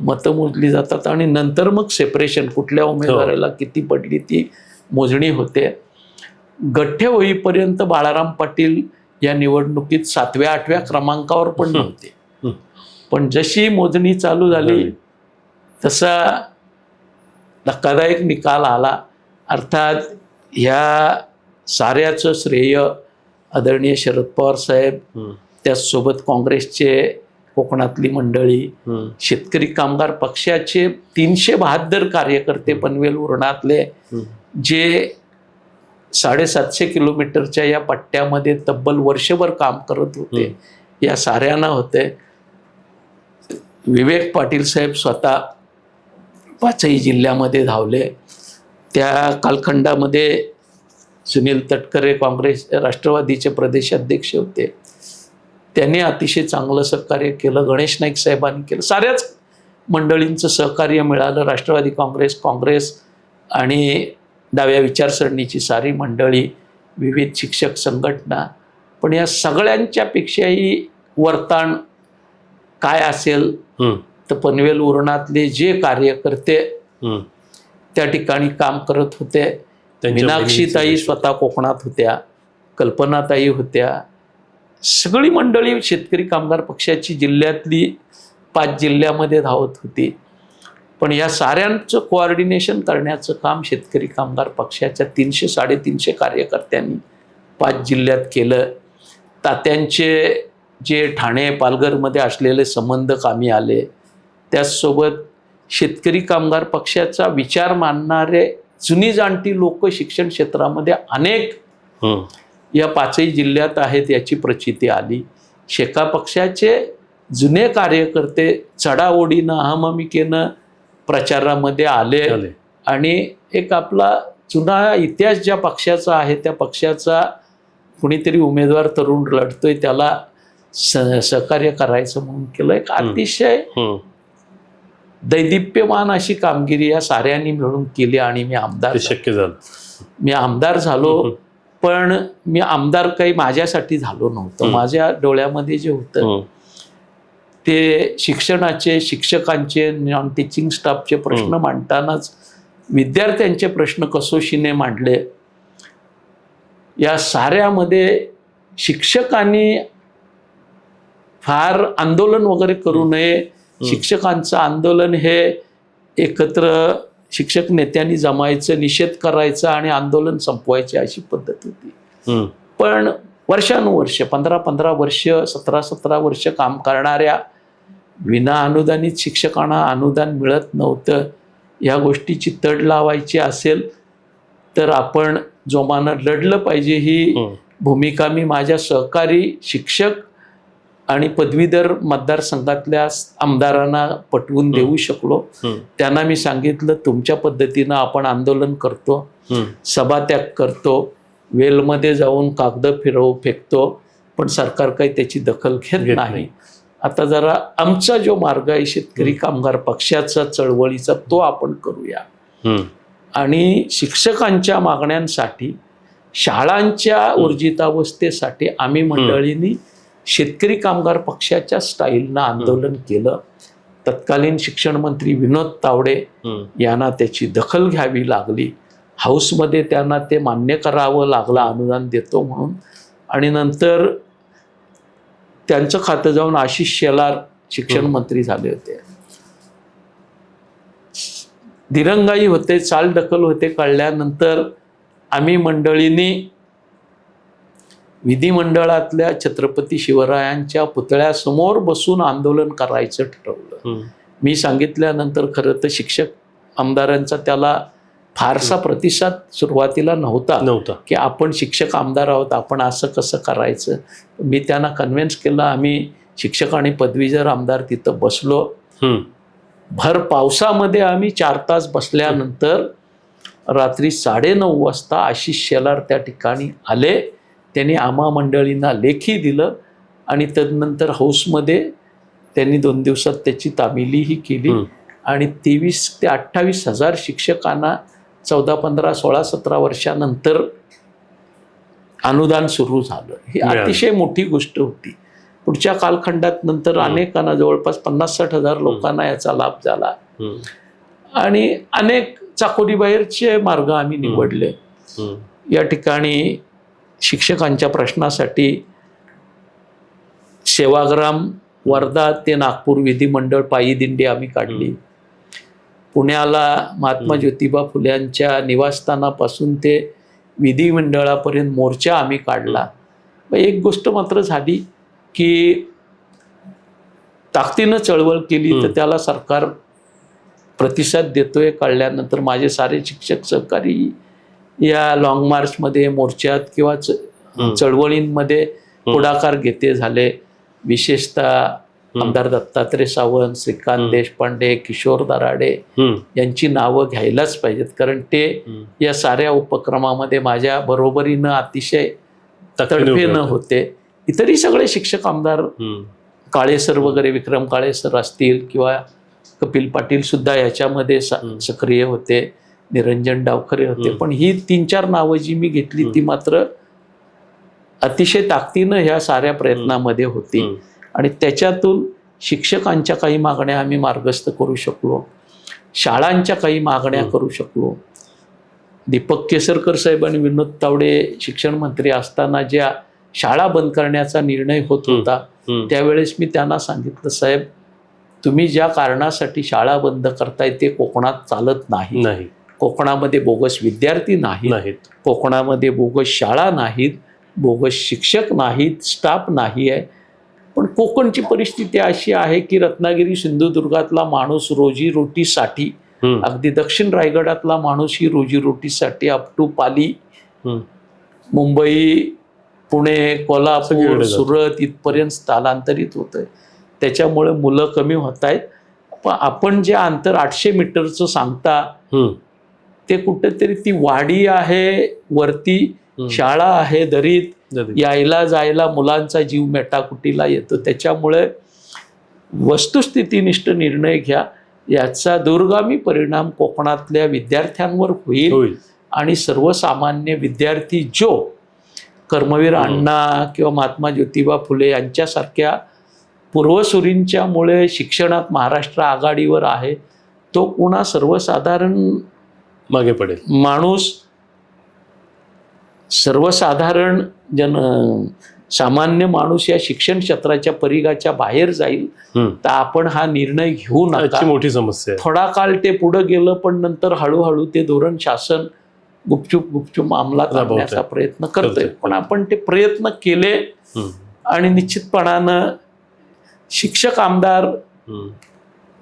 मतं मोजली जातात आणि नंतर मग सेपरेशन, कुठल्या उमेदवाराला किती पडली ती मोजणी होते. गठ्ठे होईपर्यंत बाळाराम पाटील या निवडणुकीत 7व्या-8व्या क्रमांकावर पण नव्हते. पण जशी मोजणी चालू झाली तसा धक्कादायक निकाल आला. अर्थात ह्या साऱ्याचं श्रेय आदरणीय शरद पवार साहेब, त्याचसोबत काँग्रेसचे कोकणातली मंडळी, शेतकरी कामगार पक्षाचे 372 कार्यकर्ते पनवेल उरणातले जे 750 किलोमीटरच्या या पट्ट्यामध्ये तब्बल वर्षभर काम करत होते, या साऱ्यांना होते. विवेक पाटील साहेब स्वतः 5ही जिल्ह्यामध्ये धावले. त्या कालखंडामध्ये सुनील तटकरे काँग्रेस राष्ट्रवादीचे प्रदेशाध्यक्ष होते, त्यांनी अतिशय चांगलं सहकार्य केलं. गणेश नाईक साहेबांनी केलं. साऱ्याच मंडळींचं सहकार्य मिळालं. राष्ट्रवादी काँग्रेस आणि डाव्या विचारसरणीची सारी मंडळी, विविध शिक्षक संघटना. पण या सगळ्यांच्यापेक्षाही वरताण काय असेल तर पनवेल उरणातले जे कार्यकर्ते त्या ठिकाणी काम करत होते. मीनाक्षीताई स्वतः कोकणात होत्या, कल्पनाताई होत्या, सगळी मंडळी शेतकरी कामगार पक्षाची जिल्ह्यातली 5 जिल्ह्यामध्ये धावत होती. पण या साऱ्यांचं कोऑर्डिनेशन करण्याचं काम शेतकरी कामगार पक्षाच्या 300-350 कार्यकर्त्यांनी 5 जिल्ह्यात केलं. तात्यांचे जे ठाणे पालघरमध्ये असलेले संबंध कामी आले. त्याचसोबत शेतकरी कामगार पक्षाचा विचार मानणारे जुनी जाणती लोक शिक्षण क्षेत्रामध्ये अनेक या 5ही जिल्ह्यात आहेत याची प्रचिती आली. शेका पक्षाचे जुने कार्यकर्ते चढाओढीनं अहममिकेनं प्रचारामध्ये आले आणि एक आपला जुना इतिहास ज्या पक्षाचा आहे त्या पक्षाचा कुणीतरी उमेदवार तरुण लढतोय त्याला सहकार्य करायचं म्हणून केलं. एक अतिशय दैदिप्यमान अशी कामगिरी या साऱ्यांनी मिळून केली आणि मी आमदार शक्य झालं. मी आमदार झालो. पण मी आमदार काही माझ्यासाठी झालो नव्हतं. माझ्या डोळ्यामध्ये जे होतं ते शिक्षणाचे, शिक्षकांचे, नॉन टीचिंग स्टाफचे प्रश्न मांडतानाच विद्यार्थ्यांचे प्रश्न कसोशीने मांडले. या साऱ्यामध्ये शिक्षकांनी फार आंदोलन वगैरे करू नये. शिक्षकांचं आंदोलन हे एकत्र शिक्षक नेत्यांनी जमायचं, निषेध करायचा आणि आंदोलन संपवायचे अशी पद्धत होती. पण वर्षानुवर्ष 15-15 वर्ष 17-17 वर्ष काम करणाऱ्या विना अनुदानित शिक्षकांना अनुदान मिळत नव्हतं. या गोष्टीची तड लावायची असेल तर आपण जोमानं लढलं पाहिजे. ही भूमिका मी माझ्या सहकारी शिक्षक आणि पदवीधर मतदारसंघातल्या आमदारांना पटवून देऊ शकलो. त्यांना मी सांगितलं तुमच्या पद्धतीनं आपण आंदोलन करतो, सभात्याग करतो, वेलमध्ये जाऊन कागद फेकतो, पण सरकार काही त्याची दखल घेत नाही. आता जरा आमचा जो मार्ग आहे शेतकरी कामगार पक्षाचा चळवळीचा तो आपण करूया. आणि शिक्षकांच्या मागण्यांसाठी, शाळांच्या ऊर्जितावस्थेसाठी आम्ही मंडळींनी शेतकरी कामगार पक्षाच्या स्टाईलनं आंदोलन केलं. तत्कालीन शिक्षण मंत्री विनोद तावडे यांना त्याची दखल घ्यावी लागली. हाऊसमध्ये त्यांना ते मान्य करावं लागलं अनुदान देतो म्हणून. आणि नंतर त्यांचं खातं जाऊन आशिष शेलार शिक्षण मंत्री झाले होते. दिरंगाई होते, चालढकल होते. कळल्यानंतर आम्ही मंडळींनी विधिमंडळातल्या छत्रपती शिवरायांच्या पुतळ्यासमोर बसून आंदोलन करायचं ठरवलं. मी सांगितल्यानंतर खरं तर शिक्षक आमदारांचा त्याला फारसा प्रतिसाद सुरुवातीला नव्हता की आपण शिक्षक आमदार आहोत, आपण असं कसं करायचं. मी त्यांना कन्व्हिन्स केलं. आम्ही शिक्षक आणि पदवीधर आमदार तिथं बसलो. भर पावसामध्ये आम्ही 4 तास बसल्यानंतर रात्री 9:30 वाजता आशिष शेलार त्या ठिकाणी आले. त्यांनी आम्हा मंडळींना लेखी दिलं आणि तदनंतर हाऊसमध्ये त्यांनी 2 दिवसात त्याची तामिलीही केली. आणि 23 ते 28 हजार शिक्षकांना 14, 15, 16, 17 वर्षानंतर अनुदान सुरू झालं. ही अतिशय मोठी गोष्ट होती. पुढच्या कालखंडात नंतर अनेकांना जवळपास 50-60 हजार लोकांना याचा लाभ झाला. आणि अनेक चाकोरीबाहेरचे मार्ग आम्ही निवडले. या ठिकाणी शिक्षकांच्या प्रश्नासाठी सेवाग्राम, वर्धा ते नागपूर विधिमंडळ पायी दिंडी आम्ही काढली. पुण्याला महात्मा ज्योतिबा फुल्यांच्या निवासस्थानापासून ते विधिमंडळापर्यंत मोर्चा आम्ही काढला. एक गोष्ट मात्र झाली की ताकदीनं चळवळ केली तर त्याला सरकार प्रतिसाद देतोय कळल्यानंतर माझे सारे शिक्षक सहकारी या लॉंग मार्चमध्ये, मोर्चात किंवा चळवळींमध्ये पुढाकार घेते झाले. विशेषतः आमदार दत्तात्रय सावंत, श्रीकांत देशपांडे, किशोर दराडे यांची नावं घ्यायलाच पाहिजेत, कारण ते या साऱ्या उपक्रमामध्ये माझ्या बरोबरीनं अतिशय तडफेनं होते. इतरही सगळे शिक्षक आमदार, काळेसर वगैरे, विक्रम काळेसर असतील किंवा कपिल पाटील सुद्धा याच्यामध्ये सक्रिय होते, निरंजन डावखरे होते. पण ही 3-4 नावं जी मी घेतली ती मात्र अतिशय ताकदीनं ह्या साऱ्या प्रयत्नामध्ये होती. आणि त्याच्यातून शिक्षकांच्या काही मागण्या आम्ही मार्गस्थ करू शकलो, शाळांच्या काही मागण्या करू शकलो. दीपक केसरकर साहेब आणि विनोद तावडे शिक्षण मंत्री असताना ज्या शाळा बंद करण्याचा निर्णय होत होता, त्यावेळेस मी त्यांना सांगितलं, साहेब तुम्ही ज्या कारणासाठी शाळा बंद करताय ते कोकणात चालत नाही. कोकणामध्ये बोगस विद्यार्थी नाहीत, कोकणामध्ये बोगस शाळा नाहीत, बोगस शिक्षक नाहीत, स्टाफ नाही आहे. पण कोकणची परिस्थिती अशी आहे की रत्नागिरी सिंधुदुर्गातला माणूस रोजीरोटीसाठी, अगदी दक्षिण रायगडातला माणूस ही रोजीरोटीसाठी अप टू पाली, मुंबई, पुणे, कोल्हापूर, सुरत इथपर्यंत स्थलांतरित होतंय. त्याच्यामुळे मुलं कमी होत आहेत. पण आपण जे अंतर 800 मीटरचं सांगता ते कुठेतरी ती वाडी आहे, वरती शाळा आहे, दरीत यायला जायला मुलांचा जीव मेटाकुटीला येतो. त्याच्यामुळे वस्तुस्थितीनिष्ठ निर्णय घ्या, याचा दूरगामी परिणाम कोकणातल्या विद्यार्थ्यांवर होईल. आणि सर्वसामान्य विद्यार्थी जो कर्मवीर अण्णा किंवा महात्मा ज्योतिबा फुले यांच्यासारख्या पूर्वसुरींच्यामुळे शिक्षणात महाराष्ट्र आघाडीवर आहे, तो पुन्हा सर्वसाधारण मागे पडेल माणूस, सर्वसाधारण सामान्य माणूस या शिक्षण क्षेत्राच्या परिघाच्या बाहेर जाईल. तर आपण हा निर्णय घेऊ नका. मोठी समस्या. थोडा काळ ते पुढे गेलं, पण नंतर हळूहळू ते धोरण शासन गुपचूप अंमलात आणण्याचा प्रयत्न करतोय. पण आपण ते प्रयत्न केले आणि निश्चितपणानं शिक्षक आमदार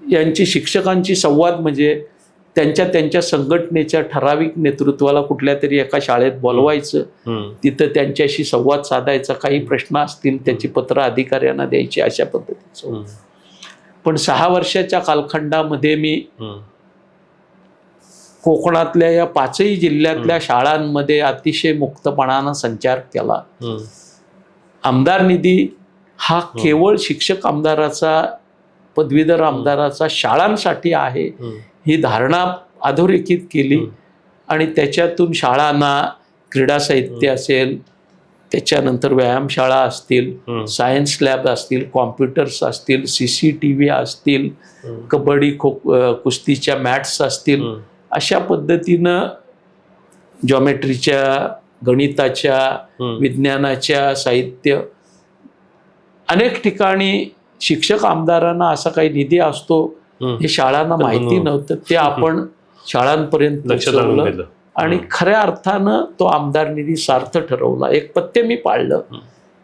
यांची, शिक्षकांची संवाद म्हणजे त्यांच्या संघटनेच्या ठराविक नेतृत्वाला कुठल्या तरी एका शाळेत बोलवायचं, तिथं त्यांच्याशी संवाद साधायचा, काही प्रश्न असतील त्याची पत्र अधिकाऱ्यांना द्यायची, अशा पद्धतीचं. पण 6 वर्षाच्या कालखंडामध्ये मी कोकणातल्या या 5ही जिल्ह्यातल्या शाळांमध्ये अतिशय मुक्तपणानं संचार केला. आमदार निधी हा केवळ शिक्षक आमदाराचा, पदवीधर आमदाराचा शाळांसाठी आहे ही धारणा अधोरेखित केली. आणि त्याच्यातून शाळांना क्रीडा साहित्य असेल, त्याच्यानंतर व्यायामशाळा असतील, सायन्स लॅब असतील, कॉम्प्युटर्स असतील, CCTV असतील, कबड्डी कुस्तीच्या मॅट्स असतील, अशा पद्धतीनं जॉमेट्रीच्या, गणिताच्या, विज्ञानाच्या साहित्य अनेक ठिकाणी शिक्षक आमदारांना असा काही निधी असतो हे शाळांना माहिती नव्हतं. ते आपण शाळांपर्यंत पोहोचवलं आणि खऱ्या अर्थानं तो आमदार निधी सार्थ ठरवला. एक पथ्य मी पाळलं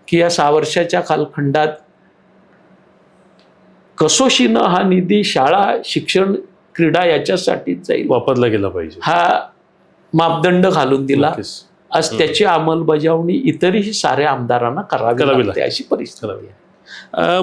की या 6 वर्षाच्या कालखंडात कसोशीनं हा निधी शाळा, शिक्षण, क्रीडा याच्यासाठीच जाईल, वापरला गेला पाहिजे, हा मापदंड घालून दिला. आज त्याची अंमलबजावणी इतरही साऱ्या आमदारांना करावी लागते, अशी परिस्थिती आहे.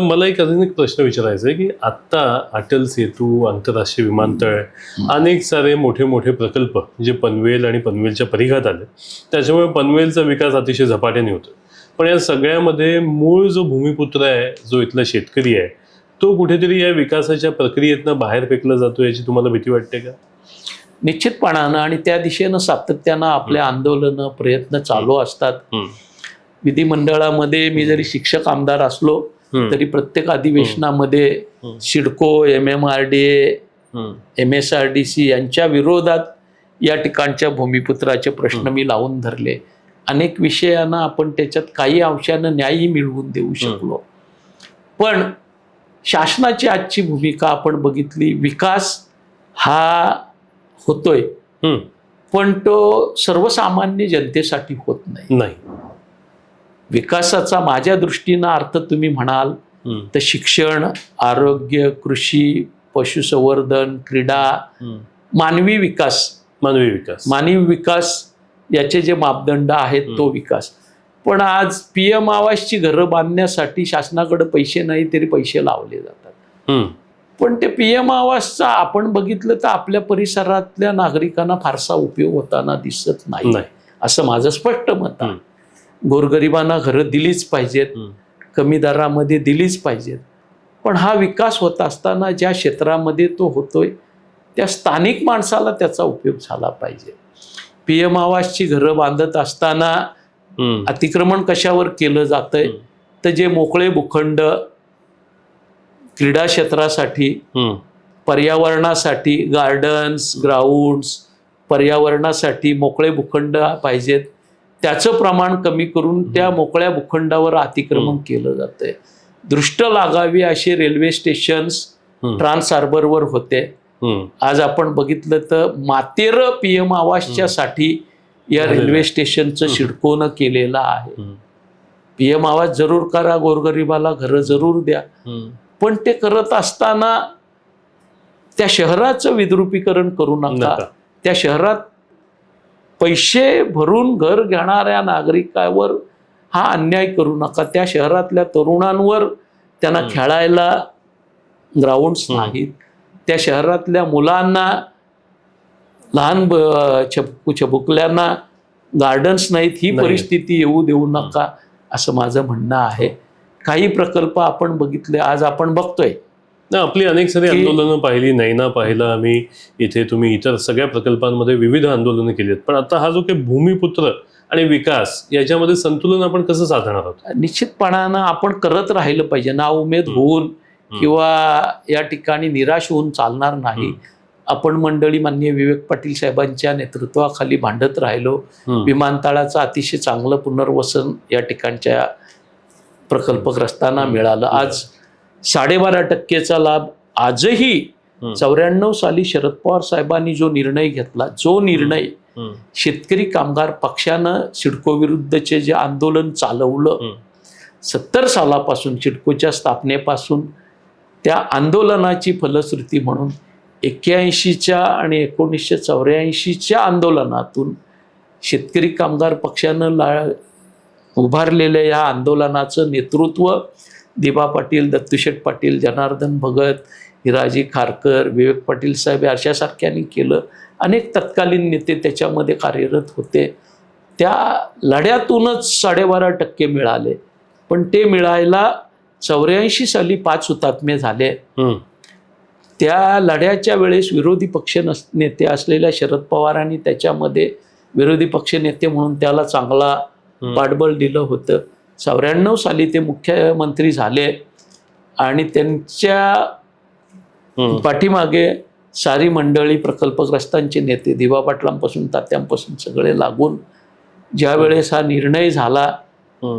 मला अजून एक प्रश्न विचारायचा आहे की आत्ता अटल सेतू, आंतरराष्ट्रीय विमानतळ, अनेक सारे मोठे मोठे प्रकल्प जे पनवेल आणि पनवेलच्या परिघात आले, त्याच्यामुळे पनवेलचा विकास अतिशय झपाट्याने होतो. पण या सगळ्यामध्ये मूळ जो भूमिपुत्र आहे, जो इथला शेतकरी आहे, तो कुठेतरी या विकासाच्या प्रक्रियेतनं बाहेर फेकला जातो, याची तुम्हाला भीती वाटते का? निश्चितपणानं. आणि त्या दिशेनं सातत्यानं आपले आंदोलनं, प्रयत्न चालू असतात. विधिमंडळामध्ये मी जरी शिक्षक आमदार असलो तरी प्रत्येक अधिवेशनामध्ये सिडको, MMRDA, MSRDC यांच्या विरोधात या ठिकाणच्या भूमिपुत्राचे प्रश्न मी लावून धरले. अनेक विषयांना आपण त्याच्यात काही अंशानं न्यायही मिळवून देऊ शकलो. पण शासनाची आजची भूमिका आपण बघितली, विकास हा होतोय पण तो सर्वसामान्य जनतेसाठी होत नाही. विकासाचा माझ्या दृष्टीनं अर्थ तुम्ही म्हणाल तर शिक्षण, आरोग्य, कृषी, पशुसंवर्धन, क्रीडा, मानवी विकास याचे जे मापदंड आहेत तो विकास. पण आज PM आवासची घरं बांधण्यासाठी शासनाकडे पैसे नाही तरी पैसे लावले जातात. पण ते PM आवासचा आपण बघितलं तर आपल्या परिसरातल्या नागरिकांना फारसा उपयोग होताना दिसत नाही, असं माझं स्पष्ट मत आहे. गोरगरिबांना घरं दिलीच पाहिजेत, कमी दरामध्ये दिलीच पाहिजेत. पण हा विकास होत असताना ज्या क्षेत्रामध्ये तो होतोय त्या स्थानिक माणसाला त्याचा उपयोग झाला पाहिजे. PM आवासची घरं बांधत असताना अतिक्रमण कशावर केलं जातंय तर जे मोकळे भूखंड क्रीडा क्षेत्रासाठी, पर्यावरणासाठी, गार्डन्स, ग्राउंड्स, पर्यावरणासाठी मोकळे भूखंड पाहिजेत त्याचं प्रमाण कमी करून त्या मोकळ्या भूखंडावर अतिक्रमण केलं जातंय. दृष्ट लागावी असे रेल्वे स्टेशन्स ट्रान्स हार्बरवर होते. आज आपण बघितलं तर मातेर PM आवासच्या साठी या रेल्वे स्टेशनचं सिडकोनं केलेलं आहे. PM आवास जरूर करा, गोरगरिबाला घरं जरूर द्या, पण ते करत असताना त्या शहराचं विद्रुपीकरण करू नका. त्या शहरात पैसे भरून घर घेणाऱ्या नागरिकावर हा अन्याय करू नका. त्या शहरातल्या तरुणांवर त्यांना खेळायला ग्राउंड्स नाहीत, त्या शहरातल्या मुलांना, लहान छबुकल्यांना गार्डन्स नाहीत, ही परिस्थिती येऊ देऊ नका असं माझं म्हणणं आहे. काही प्रकल्प आपण बघितले, आज आपण बघतोय ना, आपली अनेक सारी आंदोलनं पाहिली, नैना पाहिलं आम्ही, इथे तुम्ही इतर सगळ्या प्रकल्पांमध्ये विविध आंदोलनं केली आहेत, पण आता हा जो काही भूमिपुत्र आणि विकास याच्यामध्ये संतुलन आपण कसं साधणार आहोत? निश्चितपणानं आपण करत राहिलं पाहिजे. ना उमेद होऊन किंवा या ठिकाणी निराश होऊन चालणार नाही. आपण मंडळी माननीय विवेक पाटील साहेबांच्या नेतृत्वाखाली भांडत राहिलो. विमानतळाचं अतिशय चांगलं पुनर्वसन या ठिकाणच्या प्रकल्पग्रस्तांना मिळालं. आज 12.5% लाभ आजही 94 साली शरद पवार साहेबांनी जो निर्णय घेतला, जो निर्णय शेतकरी कामगार पक्षानं सिडको विरुद्धचे जे आंदोलन चालवलं 70 सालापासून, सिडकोच्या स्थापनेपासून, त्या आंदोलनाची फलश्रुती म्हणून 81च्या आणि 1984च्या आंदोलनातून शेतकरी कामगार पक्षानं उभारलेल्या या आंदोलनाचं नेतृत्व दिबा पाटील, दत्तूशेठ पाटील, जनार्दन भगत, हिराजी खारकर, विवेक पाटील साहेब अशासारख्यांनी केलं. अनेक तत्कालीन नेते त्याच्यामध्ये कार्यरत होते. त्या लढ्यातूनच 12.5% मिळाले. पण ते मिळायला 84 साली 5 हुतात्मे झाले. त्या लढ्याच्या वेळेस विरोधी पक्ष नेते असलेल्या शरद पवारांनी त्याच्यामध्ये विरोधी पक्ष नेते म्हणून त्याला चांगला पाठबळ दिलं होतं. 94 साली ते मुख्यमंत्री झाले आणि त्यांच्या पाठीमागे सारी मंडळी, प्रकल्पग्रस्तांचे नेते, दिवा पाटलांपासून तात्यांपासून सगळे लागून ज्या वेळेस हा निर्णय झाला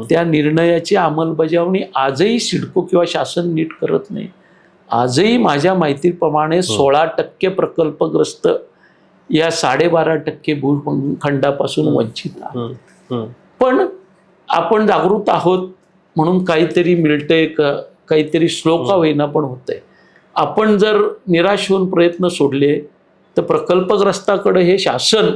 त्या निर्णयाची अंमलबजावणी आजही सिडको किंवा शासन नीट करत नाही. आजही माझ्या माहितीप्रमाणे 16% प्रकल्पग्रस्त या 12.5% भूखंडापासून वंचित आहेत. पण आपण जागृत आहोत म्हणून काहीतरी मिळतंय, काहीतरी स्लो का होईना पण होतंय. आपण जर निराश होऊन प्रयत्न सोडले तर प्रकल्पग्रस्ताकडे हे शासन,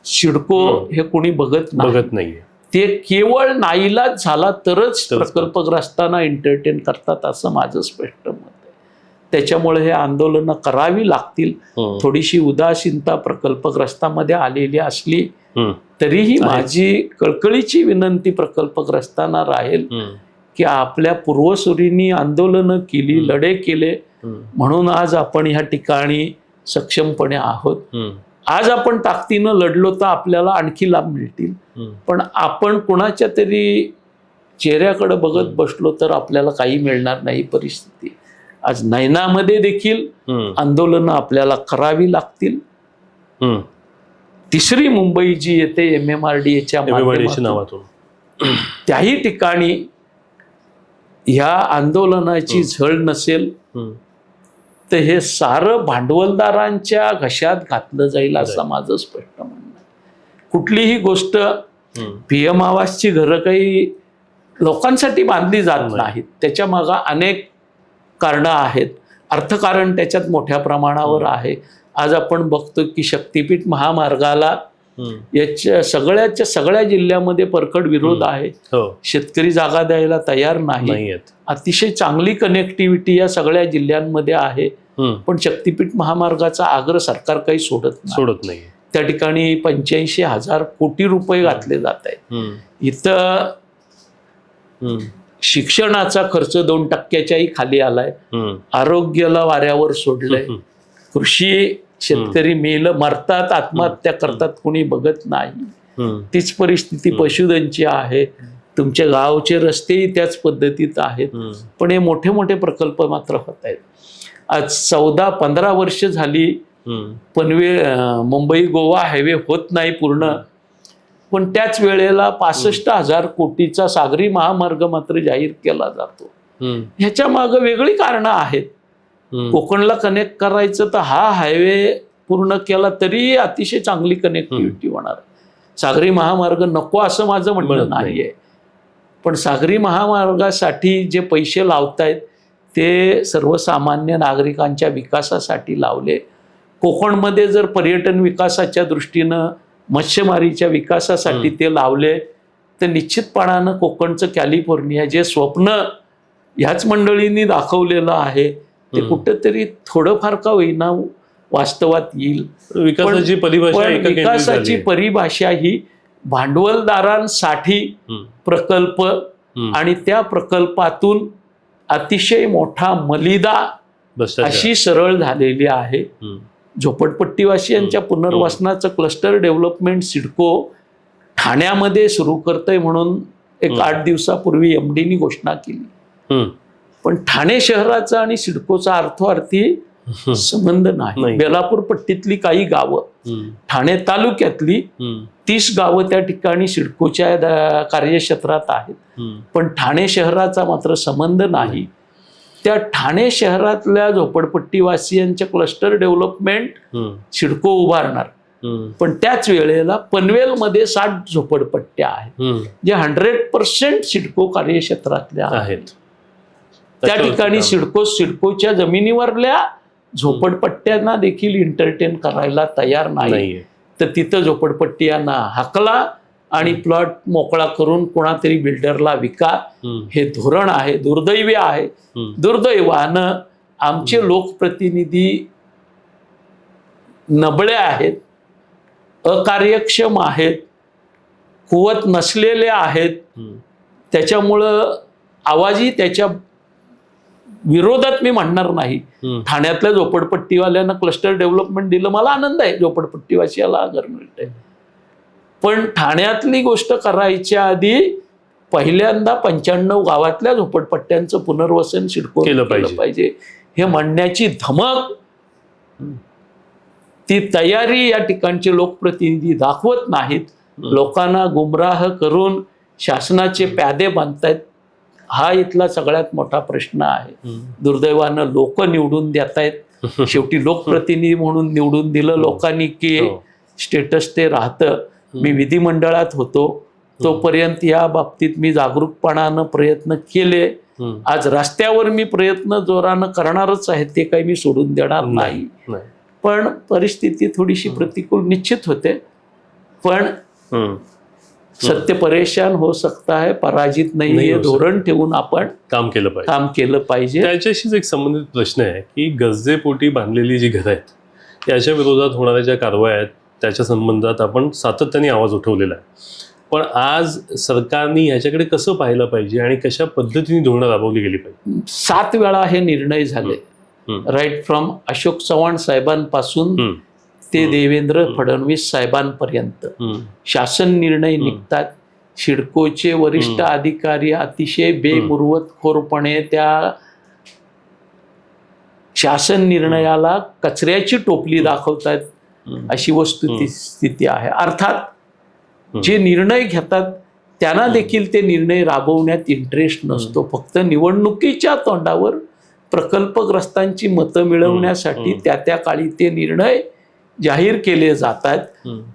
सिडको हे कोणी बघत नाहीये. ते केवळ नाईलाज झाला तरच प्रकल्पग्रस्तांना एंटरटेन करतात असं माझं स्पष्ट मत आहे. त्याच्यामुळे हे आंदोलनं करावी लागतील. थोडीशी उदासीनता प्रकल्पग्रस्तांमध्ये आलेली असली तरीही माझी कळकळीची विनंती प्रकल्पग्रस्तांना राहील की आपल्या पूर्वसुरींनी आंदोलनं केली, लढे केले म्हणून आज आपण ह्या ठिकाणी सक्षमपणे आहोत. आज आपण ताकदीनं लढलो तर आपल्याला आणखी लाभ मिळतील. पण आपण कोणाच्या तरी चेहऱ्याकडे बघत बसलो तर आपल्याला काही मिळणार नाही परिस्थिती. आज नैनामध्ये देखील आंदोलनं आपल्याला करावी लागतील. तिसरी मुंबई जी येते MMRDAच्या माध्यमातून, त्याही ठिकाणी ह्या आंदोलनाची झळ नसेल तर हे सारं भांडवलदारांच्या घशात घातलं जाईल असं माझं स्पष्ट म्हणणं आहे. कुठलीही गोष्ट PM आवासची घरं काही लोकांसाठी बांधली जात नाहीत. त्याच्या मागं अनेक कारणं आहेत. अर्थकारण त्याच्यात मोठ्या प्रमाणावर आहे. आज आपण बघतो की शक्तीपीठ महामार्गाला याच्या सगळ्या जिल्ह्यामध्ये परखड विरोध आहे. शेतकरी जागा द्यायला तयार नाही. अतिशय चांगली कनेक्टिव्हिटी या सगळ्या जिल्ह्यांमध्ये आहे. पण शक्तीपीठ महामार्गाचा आग्रह सरकार काही सोडत नाही. त्या ठिकाणी 85,000 कोटी रुपये घातले जात आहेत. इथं शिक्षणाचा खर्च 2%च्याही खाली आलाय. आरोग्याला वाऱ्यावर सोडलंय. कृषी शेतकरी मरतात, आत्महत्या करतात, कोणी बघत नाही. तीच परिस्थिती पशुधनची आहे. तुमच्या गावचे रस्तेही त्याच पद्धतीत आहेत. पण हे मोठे मोठे प्रकल्प मात्र होत आहेत. आज 14-15 वर्ष झाली पनवेल मुंबई गोवा हायवे होत नाही पूर्ण. पण त्याच वेळेला 65,000 कोटीचा सागरी महामार्ग मात्र जाहीर केला जातो. ह्याच्या मागे वेगळी कारणं आहेत. कोकणला कनेक्ट करायचं तर हा हायवे पूर्ण केला तरी अतिशय चांगली कनेक्टिव्हिटी होणार. सागरी महामार्ग नको असं माझं म्हणणं नाहीये. पण सागरी महामार्गासाठी जे पैसे लावतायत ते सर्वसामान्य नागरिकांच्या विकासासाठी लावले. कोकणमध्ये जर पर्यटन विकासाच्या दृष्टीनं मत्स्यमारीच्या विकासासाठी ते लावले तर निश्चितपणानं कोकणचं कॅलिफोर्निया जे स्वप्न ह्याच मंडळींनी दाखवलेलं आहे ते कुठेतरी थोडंफार का होईना वास्तवात येईल. विकासाची परिभाषा ही भांडवलदारांसाठी प्रकल्प आणि त्या प्रकल्पातून अतिशय मोठा मलिदा अशी सरळ झालेली आहे. झोपडपट्टीवासियांच्या पुनर्वसनाचं क्लस्टर डेव्हलपमेंट सिडको ठाण्यामध्ये सुरू करतंय म्हणून एक 8 दिवसापूर्वी MDनी घोषणा केली. पण ठाणे शहराचा आणि सिडकोचा अर्थार्थी संबंध नाही. बेलापूर पट्टीतली काही गावं, ठाणे तालुक्यातली 30 गावं त्या ठिकाणी सिडकोच्या कार्यक्षेत्रात आहेत. पण ठाणे शहराचा मात्र संबंध नाही. त्या ठाणे शहरातल्या झोपडपट्टीवासियांच्या क्लस्टर डेव्हलपमेंट सिडको उभारणार. पण त्याच वेळेला पनवेलमध्ये 60 झोपडपट्ट्या आहेत जे 100% सिडको कार्यक्षेत्रातल्या आहेत. त्या ठिकाणी सिडकोच्या जमिनीवरल्या झोपडपट्ट्यांना देखील एंटरटेन करायला तयार नाही. तर तिथं झोपडपट्ट्यांना हाकला आणि प्लॉट मोकळा करून कोणातरी बिल्डरला विका, हे धोरण आहे. दुर्दैवी आहे. दुर्दैवानं आमचे लोकप्रतिनिधी नबळे आहेत, अकार्यक्षम आहेत, कुवत नसलेले आहेत. त्याच्यामुळं आवाजही त्याच्या विरोधात मी म्हणणार नाही. ठाण्यातल्या झोपडपट्टीवाल्यांना क्लस्टर डेव्हलपमेंट दिलं, मला आनंद आहे. झोपडपट्टीवासियाला घर मिळतंय. पण ठाण्यातली गोष्ट करायच्या आधी पहिल्यांदा 95 गावातल्या झोपडपट्ट्यांचं पुनर्वसन सिडको केलं पाहिजे हे म्हणण्याची धमक, ती तयारी या ठिकाणचे लोकप्रतिनिधी दाखवत नाहीत. लोकांना गुमराह करून शासनाचे प्यादे बांधतायत. हा इथला सगळ्यात मोठा प्रश्न आहे. दुर्दैवानं लोक निवडून देत आहेत. शेवटी लोकप्रतिनिधी म्हणून निवडून दिलं लोकांनी की स्टेटस ते राहतं. मी विधिमंडळात होतो तोपर्यंत या बाबतीत मी जागरूकपणानं प्रयत्न केले. आज रस्त्यावर मी प्रयत्न जोरानं करणारच आहे, ते काही मी सोडून देणार नाही. पण परिस्थिती थोडीशी प्रतिकूल निश्चित होते. पण सत्य परेशान हो सकता है, पराजित नाही हे धोरण ठेवून आपण काम केलं पाहिजे. त्याच्याशीच एक संबंधित प्रश्न आहे की गरजेपोटी बांधलेली जी घरं आहेत याच्या विरोधात होणाऱ्या ज्या कारवाया आहेत त्याच्या संबंधात आपण सातत्याने आवाज उठवलेला आहे. पण आज सरकारने ह्याच्याकडे कसं पाहिलं पाहिजे आणि कशा पद्धतीने धोरणं राबवली गेली पाहिजे? 7 वेळा हे निर्णय झाले. राईट फ्रॉम अशोक चव्हाण साहेबांपासून ते देवेंद्र फडणवीस साहेबांपर्यंत शासन निर्णय निघतात. सिडकोचे वरिष्ठ अधिकारी अतिशय बेमुरवतखोरपणे त्या शासन निर्णयाला कचऱ्याची टोपली दाखवतात अशी वस्तुस्थिती आहे. अर्थात जे निर्णय घेतात त्यांना देखील ते निर्णय राबवण्यात इंटरेस्ट नसतो. फक्त निवडणुकीच्या तोंडावर प्रकल्पग्रस्तांची मतं मिळवण्यासाठी त्या काळी ते निर्णय जाहीर केले जातात.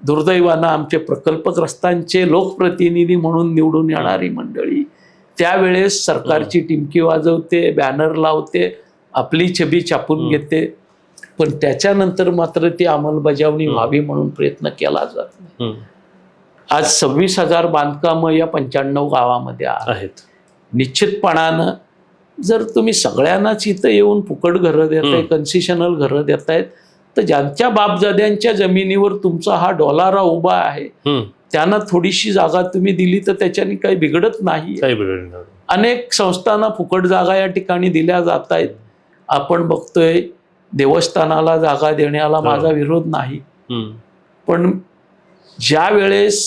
दुर्दैवानं आमचे प्रकल्पग्रस्तांचे लोकप्रतिनिधी म्हणून निवडून येणारी मंडळी त्यावेळेस सरकारची टिमकी वाजवते, बॅनर लावते, आपली छबी छापून घेते. पण त्याच्यानंतर मात्र ती अंमलबजावणी व्हावी म्हणून प्रयत्न केला जात नाही. आज 26,000 बांधकामं या 95 गावामध्ये आहेत. निश्चितपणानं जर तुम्ही सगळ्यांनाच इथं येऊन फुकट घरं देताय, कन्सेशनल घरं देतायत, तर ज्यांच्या बापजाद्यांच्या जमिनीवर तुमचा हा डॉलारा उभा आहे त्यांना थोडीशी जागा तुम्ही दिली तर त्याच्याने काही बिघडत नाही. अनेक संस्थांना फुकट जागा या ठिकाणी दिल्या जात आहेत. आपण बघतोय देवस्थानाला जागा देण्याला माझा विरोध नाही, पण ज्या वेळेस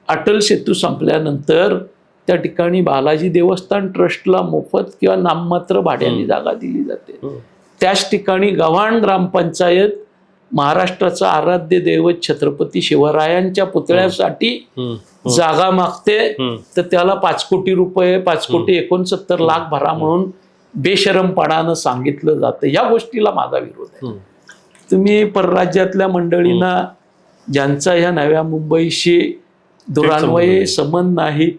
अटल सेतू संपल्यानंतर त्या ठिकाणी बालाजी देवस्थान ट्रस्टला मोफत किंवा नाममात्र भाड्याने जागा दिली जाते. त्याच ठिकाणी गव्हाण ग्रामपंचायत महाराष्ट्राचा आराध्य दैवत छत्रपती शिवरायांच्या पुतळ्यासाठी जागा मागते, तर त्याला 5 कोटी रुपये 5,69,00,000 भरा म्हणून बेशरमपणानं सांगितलं जातं. या गोष्टीला माझा विरोध आहे. तुम्ही परराज्यातल्या मंडळींना ज्यांचा ह्या नव्या मुंबईशी दुरान्वये संबंध नाही,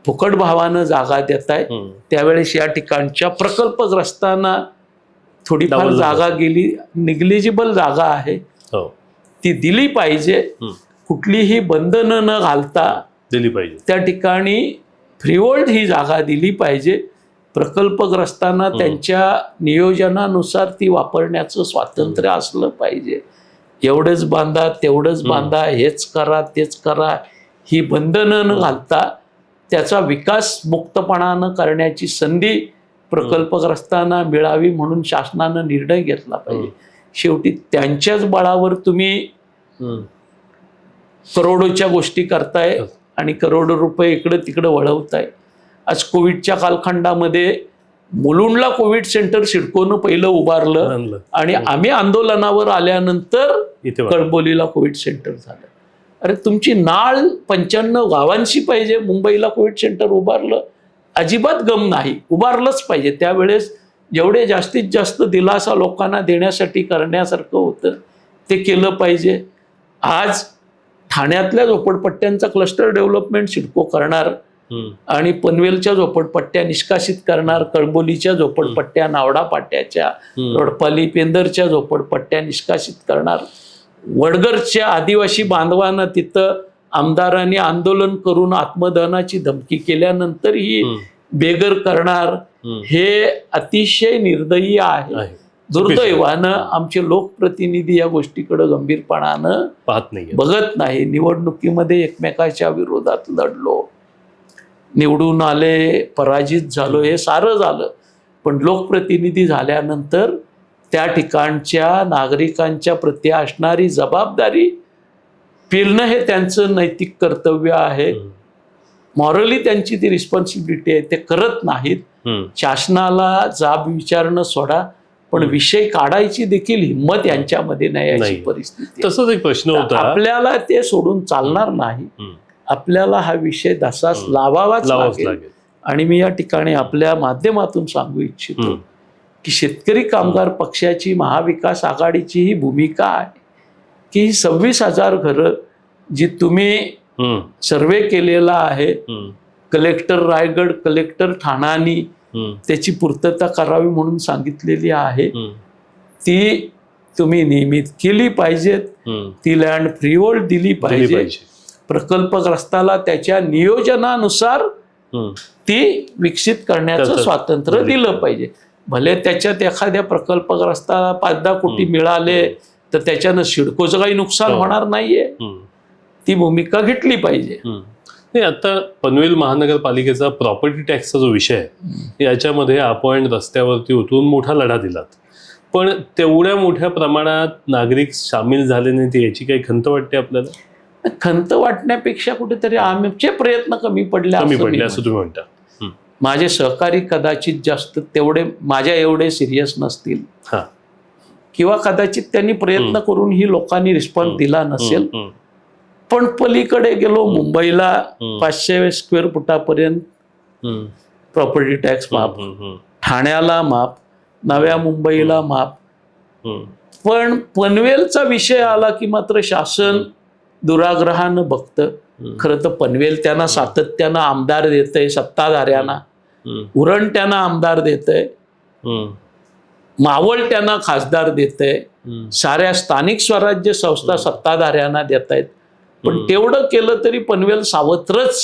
फुकट भावानं जागा देताय, त्यावेळेस या ठिकाणच्या प्रकल्पग्रस्तांना थोडीफार जागा गेली, निग्लिजिबल जागा आहे, ती दिली पाहिजे. कुठलीही बंधनं न घालता दिली पाहिजे. त्या ठिकाणी फ्रीहोल्ड ही जागा दिली पाहिजे. प्रकल्पग्रस्तांना त्यांच्या नियोजनानुसार ती वापरण्याचं स्वातंत्र्य असलं पाहिजे. एवढंच बांधा, तेवढंच बांधा, हेच करा, तेच करा, ही बंधनं न घालता त्याचा विकास मुक्तपणानं करण्याची संधी प्रकल्पग्रस्तांना मिळावी म्हणून शासनानं निर्णय घेतला पाहिजे. शेवटी त्यांच्याच बळावर तुम्ही करोडोच्या गोष्टी करताय आणि करोडो रुपये इकडे तिकडे वळवताय. आज कोविडच्या कालखंडामध्ये मुलुंडला कोविड सेंटर सिडकोनं पहिलं उभारलं आणि आम्ही आंदोलनावर आल्यानंतर कळंबोलीला कोविड सेंटर झालं. अरे तुमची नाळ 95 गावांशी पाहिजे. मुंबईला कोविड सेंटर उभारलं, अजिबात गम नाही, उभारलंच पाहिजे. त्यावेळेस जेवढे जास्तीत जास्त दिलासा लोकांना देण्यासाठी करण्यासारखं होतं ते केलं पाहिजे. आज ठाण्यातल्या झोपडपट्ट्यांचा क्लस्टर डेव्हलपमेंट सिडको करणार आणि पनवेलच्या झोपडपट्ट्या निष्कासित करणार, कळंबोलीच्या झोपडपट्ट्या, नावडा पाट्याच्या, रोडपाली पेंदरच्या झोपडपट्ट्या निष्कासित करणार. वडगरच्या आदिवासी बांधवांना तिथं आमदारांनी आंदोलन करून आत्मदहनाची धमकी केल्यानंतरही बेघर करणार. हे अतिशय निर्दयी आहे. दुर्दैवानं आमचे लोकप्रतिनिधी या गोष्टीकडे गंभीरपणानं बघत नाही. निवडणुकीमध्ये एकमेकाच्या विरोधात लढलो, निवडून आले, पराजित झालो, हे सारं झालं, पण लोकप्रतिनिधी झाल्यानंतर त्या ठिकाणच्या नागरिकांच्या प्रती असणारी जबाबदारी पेलणं हे त्यांचं नैतिक कर्तव्य आहे. मॉरली त्यांची ती रिस्पॉन्सिबिलिटी आहे, ते करत नाहीत. शासनाला जाब विचारणं सोडा, पण विषय काढायची देखील हिंमत यांच्यामध्ये नाही अशी परिस्थिती. तसंच एक प्रश्न होता, आपल्याला ते सोडून चालणार नाही. आपल्याला हा विषय तसाच लावावाच लागेल. आणि मी या ठिकाणी आपल्या माध्यमातून सांगू इच्छितो की शेतकरी कामगार पक्षाची, महाविकास आघाडीची ही भूमिका आहे की ही 26,000 घरं जी तुम्ही सर्वे केलेला आहे, कलेक्टर रायगड, कलेक्टर ठाणानी त्याची पूर्तता करावी म्हणून सांगितलेली आहे, ती तुम्ही नियमित केली पाहिजेत. ती लँड फ्रीहोल्ड दिली पाहिजे. प्रकल्पग्रस्ताला त्याच्या नियोजनानुसार ती विकसित करण्याचं स्वातंत्र्य दिलं पाहिजे. भले त्याच्यात एखाद्या प्रकल्पग्रस्ताला 5-10 कोटी मिळाले तर त्याच्यानं सिडकोचं काही नुकसान होणार नाहीये. ती भूमिका घेतली पाहिजे. नाही, आता पनवेल महानगरपालिकेचा प्रॉपर्टी टॅक्सचा जो विषय आहे याच्यामध्ये आपण रस्त्यावरती उतरून मोठा लढा दिलात, पण तेवढ्या मोठ्या प्रमाणात नागरिक सामील झाले नाही, याची काही खंत वाटते आपल्याला? खंत वाटण्यापेक्षा कुठेतरी आमचे प्रयत्न कमी पडले असं तुम्ही म्हणता. माझे सहकारी कदाचित जास्त तेवढे माझ्या एवढे सिरियस नसतील, किंवा कदाचित त्यांनी प्रयत्न करून ही लोकांनी रिस्पॉन्स दिला नसेल. पण पलीकडे गेलो, मुंबईला 500 स्क्वेअर फुटापर्यंत प्रॉपर्टी टॅक्स माफ, ठाण्याला माफ, नव्या मुंबईला माफ. पण पनवेलचा विषय आला की मात्र शासन दुराग्रहानं बघतं. खरं तर पनवेल त्यांना सातत्यानं आमदार देतंय, सत्ताधाऱ्यांना. उरण त्यांना आमदार देतंय, मावळ त्यांना खासदार देतंय. साऱ्या स्थानिक स्वराज्य संस्था सत्ताधाऱ्यांना देत आहेत. पण तेवढं केलं तरी पनवेल सावत्रच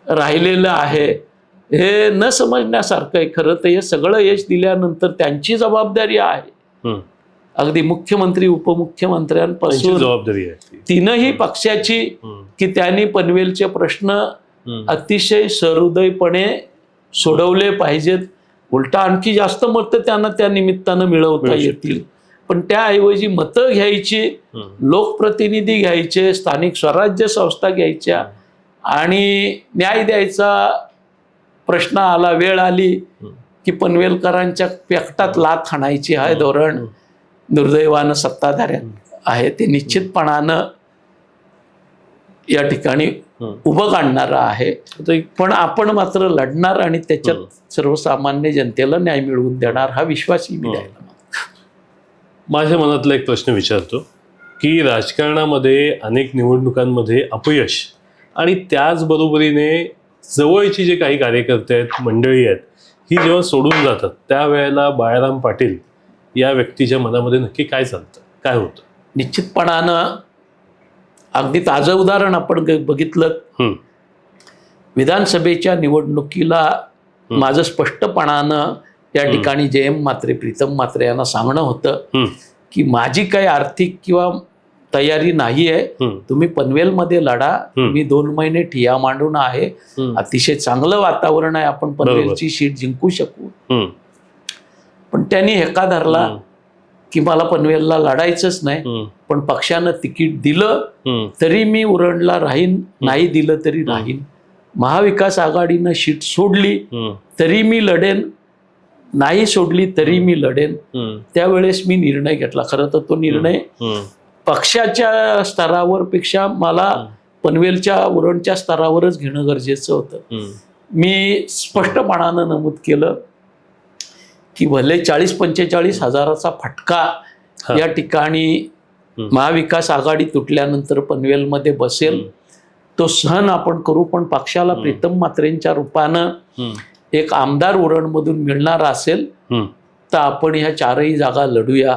राहिलेलं आहे. हे न समजण्यासारखं आहे. खरं तर हे सगळं यश दिल्यानंतर त्यांची जबाबदारी आहे. अगदी मुख्यमंत्री उपमुख्यमंत्र्यांपासून जबाबदारी आहे तीनही पक्षाची, की त्यांनी पनवेलचे प्रश्न अतिशय सहृदयपणे सोडवले पाहिजेत. उलटा आणखी जास्त मतं त्यांना त्या निमित्तानं मिळवता येतील. पण त्याऐवजी मतं घ्यायची, लोकप्रतिनिधी घ्यायचे, स्थानिक स्वराज्य संस्था घ्यायच्या आणि न्याय द्यायचा प्रश्न आला, वेळ आली की पनवेलकरांच्या पेकटात लाथ हाणायची हा धोरण दुर्दैवानं सत्ताधाऱ्या आहे. ते निश्चितपणानं या ठिकाणी उभं काढणारं आहे. पण आपण मात्र लढणार आणि त्याच्यात सर्वसामान्य जनतेला न्याय मिळवून देणार हा विश्वासही मी द्यायला माझ्या मनातला एक प्रश्न विचारतो की राजकारणामध्ये अनेक निवडणुकांमध्ये अपयश आणि त्याचबरोबरीने जवळची जे काही कार्यकर्ते आहेत, मंडळी आहेत, ही जेव्हा सोडून जातात त्यावेळेला बाळाराम पाटील या व्यक्तीच्या मनामध्ये नक्की काय चालतं, काय होतं? निश्चितपणानं अगदी ताजं उदाहरण आपण बघितलं. विधानसभेच्या निवडणुकीला माझं स्पष्टपणानं या ठिकाणी जयम म्हात्रे, प्रीतम म्हात्रे यांना सांगणं होतं की माझी काही आर्थिक किंवा तयारी नाही आहे, तुम्ही पनवेलमध्ये लढा. मी 2 महिने ठिया मांडून आहे, अतिशय चांगलं वातावरण आहे, आपण पनवेलची सीट जिंकू शकू. पण त्यांनी हेका धरला की मला पनवेलला लढायचंच नाही, पण पक्षानं तिकीट दिलं तरी मी उरणला राहीन, नाही दिलं तरी राहीन. महाविकास आघाडीनं सीट सोडली तरी मी लढेन, नाही सोडली तरी मी लढेन. त्यावेळेस मी निर्णय घेतला. खरं तर तो निर्णय पक्षाच्या स्तरावर पेक्षा मला पनवेलच्या उरणच्या स्तरावरच घेणं गरजेचं होतं. मी स्पष्टपणानं नमूद केलं की भले 40-45 हजाराचा फटका या ठिकाणी महाविकास आघाडी तुटल्यानंतर पनवेलमध्ये बसेल, तो सहन आपण करू, पण पक्षाला प्रीतम म्हात्रेंच्या रूपानं एक आमदार उरणमधून मिळणार असेल तर आपण ह्या 4ही जागा लढूया.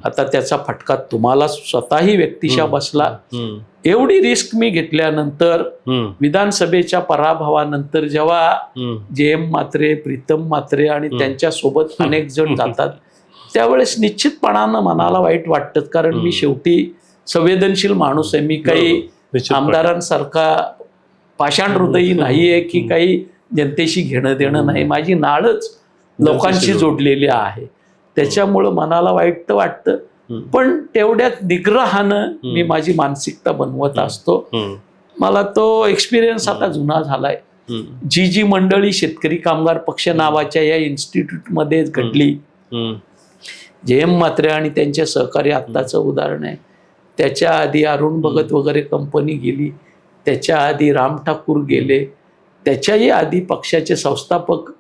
आता त्याचा फटका तुम्हाला स्वतःही व्यक्तिशः बसला. एवढी रिस्क मी घेतल्यानंतर विधानसभेच्या पराभवानंतर जेव्हा जयम म्हात्रे, प्रीतम म्हात्रे आणि त्यांच्या सोबत अनेक जण जातात त्यावेळेस निश्चितपणानं मनाला वाईट वाटतं. कारण मी शेवटी संवेदनशील माणूस आहे. मी काही आमदारांसारखा पाषाण हृदयी नाहीये की काही जनतेशी घेणं देणं नाही. माझी नाळच लोकांशी जोडलेली आहे. त्याच्यामुळं मनाला वाईट तर वाटतं, पण तेवढ्यात निग्रहानं मी माझी मानसिकता बनवत असतो. मला तो एक्सपिरियन्स आता जुना झालाय. जी मंडळी शेतकरी कामगार पक्ष नावाच्या या इन्स्टिट्यूटमध्ये घडली, जयम म्हात्रे आणि त्यांचे सहकारी आत्ताचं उदाहरण आहे. त्याच्या आधी अरुण भगत वगैरे कंपनी गेली, त्याच्या आधी राम ठाकूर गेले, त्याच्याही आधी पक्षाचे संस्थापक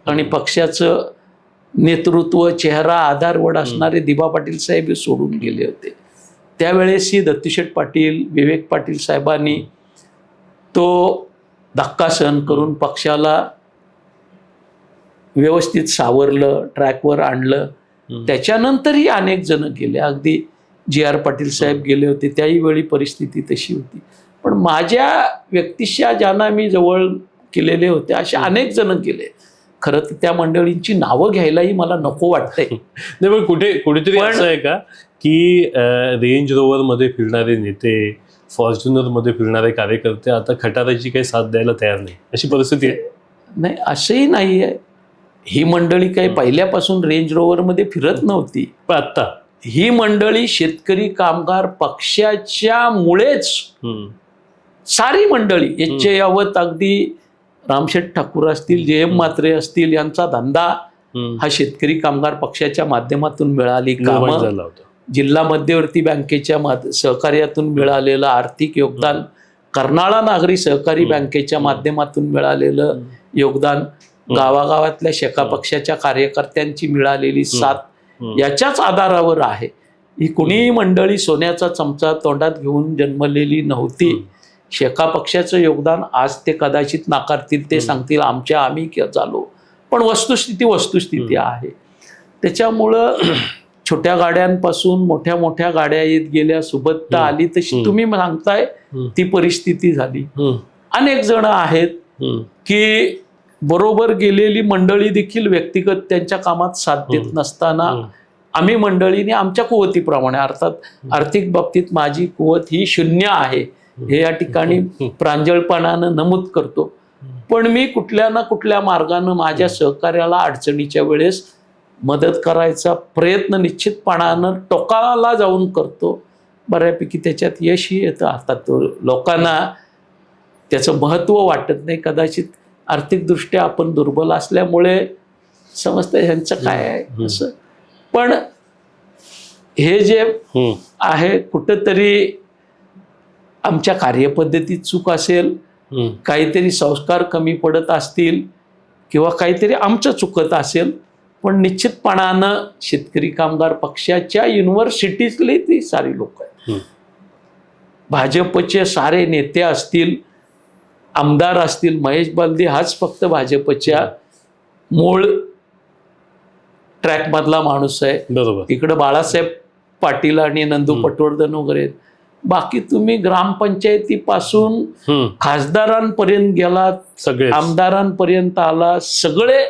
आणि पक्षाचं नेतृत्व, चेहरा, आधारवड असणारे दिबा पाटील साहेब सोडून गेले होते. त्यावेळेसही दत्तूशेठ पाटील, विवेक पाटील साहेबांनी तो धक्का सहन करून पक्षाला व्यवस्थित सावरलं, ट्रॅकवर आणलं. त्याच्यानंतरही अनेक जण गेले. अगदी जी.आर. पाटील साहेब गेले होते, त्याही वेळी परिस्थिती तशी होती. पण माझ्या व्यक्तिशः ज्यांना मी जवळ केलेले होते असे अनेक जण गेले. खरं तर त्या मंडळींची नावं घ्यायलाही मला नको वाटतंय. नाही, पण कुठेतरी असं आहे का की रेंज रोवर मध्ये फिरणारे नेते, फॉर्च्युनर मध्ये फिरणारे कार्यकर्ते आता खटाराची काही साथ द्यायला तयार नाही, अशी परिस्थिती आहे? नाही, असंही नाही आहे. ही मंडळी काही पहिल्यापासून रेंज रोवर मध्ये फिरत नव्हती. पण आता ही मंडळी शेतकरी कामगार पक्षाच्या मुळेच सारी मंडळी याचे यावत अगदी रामशेठ ठाकूर असतील, जयम म्हात्रे असतील, यांचा धंदा हा शेतकरी कामगार पक्षाच्या माध्यमातून मिळाली कामं, जिल्हा मध्यवर्ती बँकेच्या सहकार्यातून मिळालेलं आर्थिक योगदान, कर्नाळा नागरी सहकारी बँकेच्या माध्यमातून मिळालेलं योगदान, गावागावातल्या शेका पक्षाच्या कार्यकर्त्यांची मिळालेली साथ याच्याच आधारावर आहे. ही कुणीही मंडळी सोन्याचा चमचा तोंडात घेऊन जन्मलेली नव्हती. शेका पक्षाचं योगदान आज ते कदाचित नाकारतील, ते सांगतील आम्ही झालो, पण वस्तुस्थिती आहे. त्याच्यामुळं छोट्या गाड्यांपासून मोठ्या मोठ्या गाड्या येत गेल्या, सुबत्ता आली, तशी तुम्ही सांगताय ती परिस्थिती झाली. अनेक जण आहेत की बरोबर गेलेली मंडळी देखील व्यक्तिगत त्यांच्या कामात साथ देत नसताना आम्ही मंडळीने आमच्या कुवतीप्रमाणे, अर्थात आर्थिक बाबतीत माझी कुवत ही 0 आहे हे या ठिकाणी प्रांजळपणानं नमूद करतो, पण मी कुठल्या ना कुठल्या मार्गानं माझ्या सहकार्याला अडचणीच्या वेळेस मदत करायचा प्रयत्न निश्चितपणानं टोकाला जाऊन करतो. बऱ्यापैकी त्याच्यात यशही येतं. आता तो लोकांना त्याचं महत्त्व वाटत नाही, कदाचित आर्थिकदृष्ट्या आपण दुर्बल असल्यामुळे समजतं ह्यांचं काय आहे असं. पण हे जे आहे कुठंतरी आमच्या कार्यपद्धतीत चूक असेल, काहीतरी संस्कार कमी पडत असतील किंवा काहीतरी आमचं चुकत असेल, पण निश्चितपणानं शेतकरी कामगार पक्षाच्या युनिव्हर्सिटीतली ती सारी लोक आहेत. भाजपचे सारे नेते असतील, आमदार असतील, महेश बालदी हाच फक्त भाजपच्या मूळ ट्रॅकमधला माणूस आहे. बरोबर. इकडं बाळासाहेब पाटील आणि नंदू पटवर्धन वगैरे. बाकी तुम्ही ग्रामपंचायतीपासून खासदारांपर्यंत गेलात, सगळे आमदारांपर्यंत आला, सगळे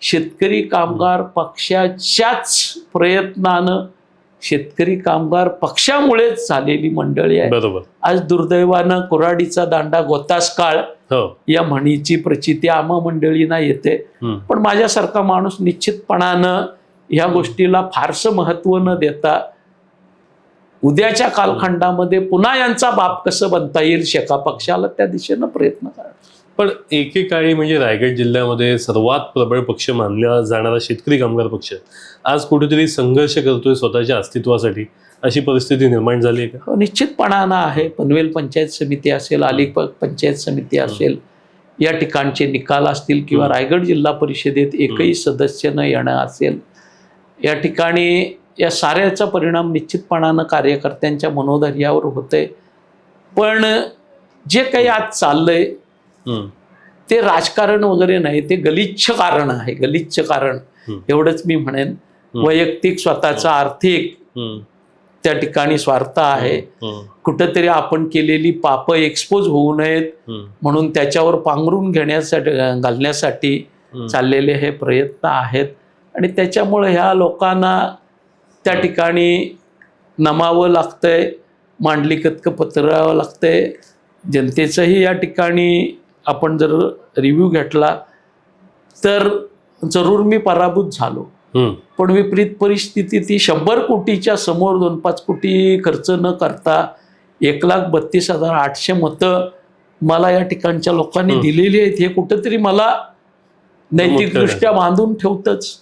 शेतकरी कामगार पक्षाच्याच प्रयत्नानं, शेतकरी कामगार पक्षामुळेच झालेली मंडळी आहे. बरोबर. आज दुर्दैवानं कुऱ्हाडीचा दांडा गोतास काळ या म्हणीची प्रचिती आम्हा मंडळींना येते, पण माझ्यासारखा माणूस निश्चितपणानं ह्या गोष्टीला फारसं महत्त्व न देता उद्याच्या कालखंडामध्ये पुन्हा यांचा बाप कसं बनता येईल शेका पक्षाला, त्या दिशेनं प्रयत्न करा. पण एकेकाळी म्हणजे रायगड जिल्ह्यामध्ये सर्वात प्रबळ पक्ष मानला जाणारा शेतकरी कामगार पक्ष आज कुठेतरी संघर्ष करतोय स्वतःच्या अस्तित्वासाठी, अशी परिस्थिती निर्माण झाली आहे का? निश्चितपणानं आहे. पनवेल पंचायत समिती असेल, अलिबाग पंचायत समिती असेल, या ठिकाणचे निकाल असतील किंवा रायगड जिल्हा परिषदेत एकही सदस्य न येणं असेल, या ठिकाणी या साऱ्याचा परिणाम निश्चितपणानं कार्यकर्त्यांच्या मनोधैर्यावर होतंय. पण जे काही आज चाललंय ते राजकारण वगैरे नाही, ते गलिच्छ कारण आहे. गलिच्छ कारण एवढंच मी म्हणेन. वैयक्तिक स्वतःचा आर्थिक त्या ठिकाणी स्वार्थ आहे. कुठंतरी आपण केलेली पाप एक्सपोज होऊ नयेत म्हणून त्याच्यावर पांघरून घेण्यासाठी घालण्यासाठी चाललेले हे प्रयत्न आहेत. आणि त्याच्यामुळे ह्या लोकांना त्या ठिकाणी नमावं लागतंय, मांडली कतकं पत्रावं लागतंय. जनतेचंही या ठिकाणी आपण जर रिव्ह्यू घेतला तर जरूर मी पराभूत झालो, पण विपरीत परिस्थिती ती 100 कोटीच्या समोर 2-5 कोटी खर्च न करता 1,32,800 मतं मला या ठिकाणच्या लोकांनी दिलेली आहेत. हे कुठंतरी मला नैतिकदृष्ट्या बांधून ठेवतंच.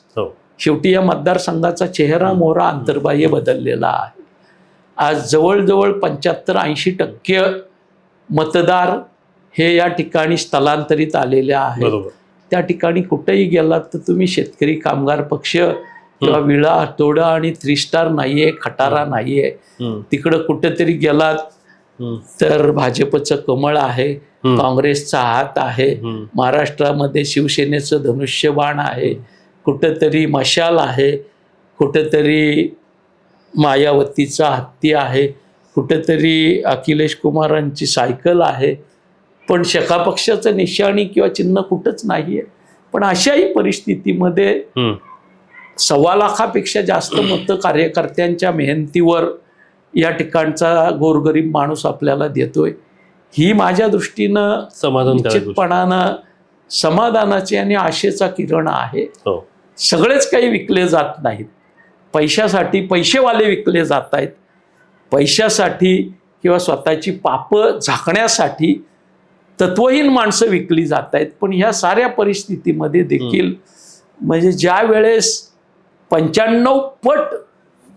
शेवटी या मतदारसंघाचा चेहरा मोहरा अंतर्बाह्य बदललेला आहे. आज जवळजवळ 75-80% मतदार हे या ठिकाणी स्थलांतरित आलेले आहेत. त्या ठिकाणी कुठेही गेलात तर तुम्ही शेतकरी कामगार पक्ष किंवा विळा हातोडा आणि 3 स्टार नाहीये, खटारा नाहीये. तिकडं कुठेतरी गेलात तर भाजपचं कमळ आहे, काँग्रेसचा हात आहे, महाराष्ट्रामध्ये शिवसेनेचं धनुष्यबाण आहे, कुठेतरी मशाल आहे, कुठेतरी मायावतीचा हत्ती आहे, कुठेतरी अखिलेश कुमारांची सायकल आहे, पण शेका पक्षाचं निशाणी किंवा चिन्ह कुठंच नाहीये. पण अशाही परिस्थितीमध्ये 1.25 लाखापेक्षा जास्त मतं कार्यकर्त्यांच्या मेहनतीवर या ठिकाणचा गोरगरीब माणूस आपल्याला देतोय. ही माझ्या दृष्टीनं निश्चितपणानं समाधानाची आणि आशेचा किरण आहे. सगळेच काही विकले जात नाहीत. पैशासाठी पैसेवाले विकले जात आहेत, पैशासाठी किंवा स्वतःची पापं झाकण्यासाठी तत्वहीन माणसं विकली जात आहेत. पण ह्या साऱ्या परिस्थितीमध्ये देखील म्हणजे ज्या वेळेस 95 पट